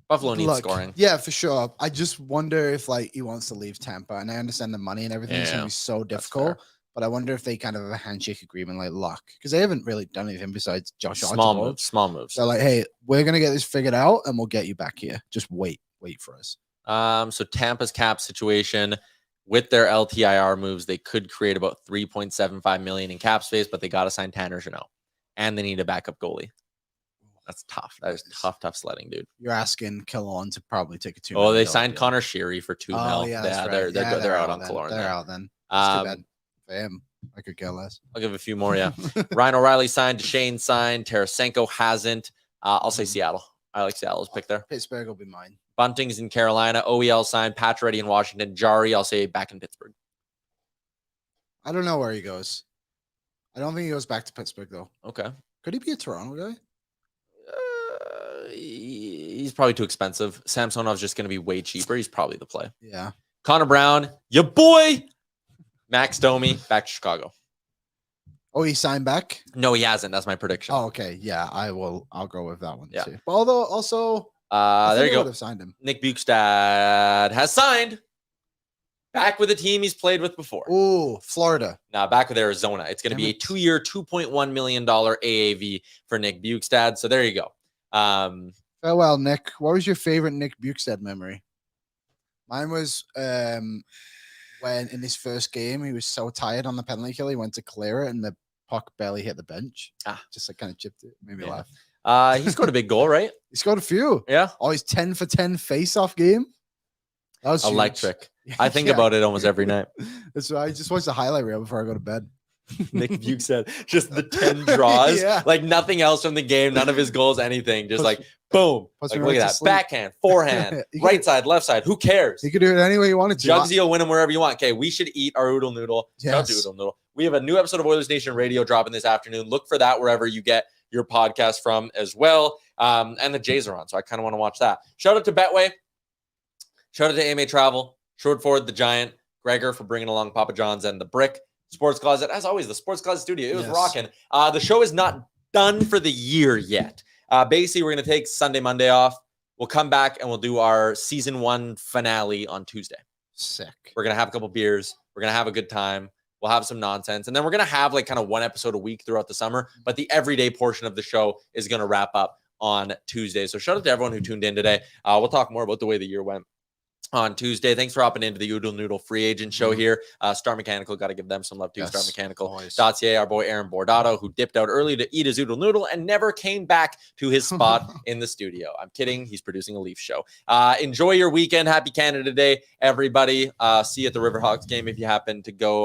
Buffalo needs scoring. Yeah, for sure. I just wonder if he wants to leave Tampa, and I understand the money and everything is going to be so difficult. But I wonder if they kind of have a handshake agreement like Luck, because they haven't really done anything besides Josh Archibald. Small moves. They're like, hey, we're going to get this figured out, and we'll get you back here. Just wait for us. So Tampa's cap situation, with their LTIR moves, they could create about $3.75 million in cap space, but they got to sign Tanner Jeannot, and they need a backup goalie. That's tough. That is tough sledding, dude. You're asking Killorn to probably take a $2 million. Oh, they signed Connor Sheary for $2 million. Yeah, right. They're out on Killorn. They're out then. It's too bad for him. I could care less. I'll give a few more. Yeah. Ryan O'Reilly signed. Duchesne signed. Tarasenko hasn't. I'll say Seattle. I like Seattle's pick there. Pittsburgh will be mine. Bunting's in Carolina. OEL signed. Pacioretty in Washington. Jari, I'll say back in Pittsburgh. I don't know where he goes. I don't think he goes back to Pittsburgh, though. Okay. Could he be a Toronto guy? He's probably too expensive. Samsonov's just going to be way cheaper. He's probably the play. Yeah. Connor Brown, your boy. Max Domi, back to Chicago. Oh, he signed back? No, he hasn't. That's my prediction. Oh, okay. Yeah, I'll go with that one Yeah. too. But although also, there you go. Would have signed him. Nick Bukestad has signed. Back with a team he's played with before. Oh, Florida. Now back with Arizona. It's going to be a 2-year, $2.1 million AAV for Nick Bukestad. So there you go. Farewell, Nick. What was your favorite Nick Bukestad memory? Mine was when in his first game, he was so tired on the penalty kill, he went to clear it and the puck barely hit the bench. Just kind of chipped it. Made me laugh. He scored a big goal, right? He scored a few. Yeah. Oh, he's 10 for 10 face-off game. That was electric. I think about it almost every night. That's why I just watch the highlight reel before I go to bed. Nick Bukestad, just the 10 draws, like nothing else from the game, none of his goals, anything, just boom. Like, look at that. Backhand, forehand, right side, left side. Who cares? You could do it any way you wanted to. Jugsy will win him wherever you want. Okay, we should eat our oodle noodle. Shout out to Oodle Noodle. We have a new episode of Oilersnation Radio dropping this afternoon. Look for that wherever you get your podcast from as well. And the Jays are on, so I kind of want to watch that. Shout out to Betway. Shout out to AMA Travel. Short Forward, the Giant. Gregor for bringing along Papa John's and the Brick. Sports Closet, as always, the Sports Closet studio. It was rocking. The show is not done for the year yet. Basically, we're going to take Sunday, Monday off. We'll come back and we'll do our season 1 finale on Tuesday. Sick. We're going to have a couple beers. We're going to have a good time. We'll have some nonsense. And then we're going to have kind of one episode a week throughout the summer. But the everyday portion of the show is going to wrap up on Tuesday. So shout out to everyone who tuned in today. We'll talk more about the way the year went on Tuesday. Thanks for hopping into the Oodle Noodle free agent show here. Star Mechanical, got to give them some love too. Yes, StarMechanical.ca, our boy Aaron Bordato, who dipped out early to eat his Oodle Noodle and never came back to his spot in the studio. I'm kidding. He's producing a Leaf show. Enjoy your weekend. Happy Canada Day, everybody. See you at the Riverhawks game if you happen to go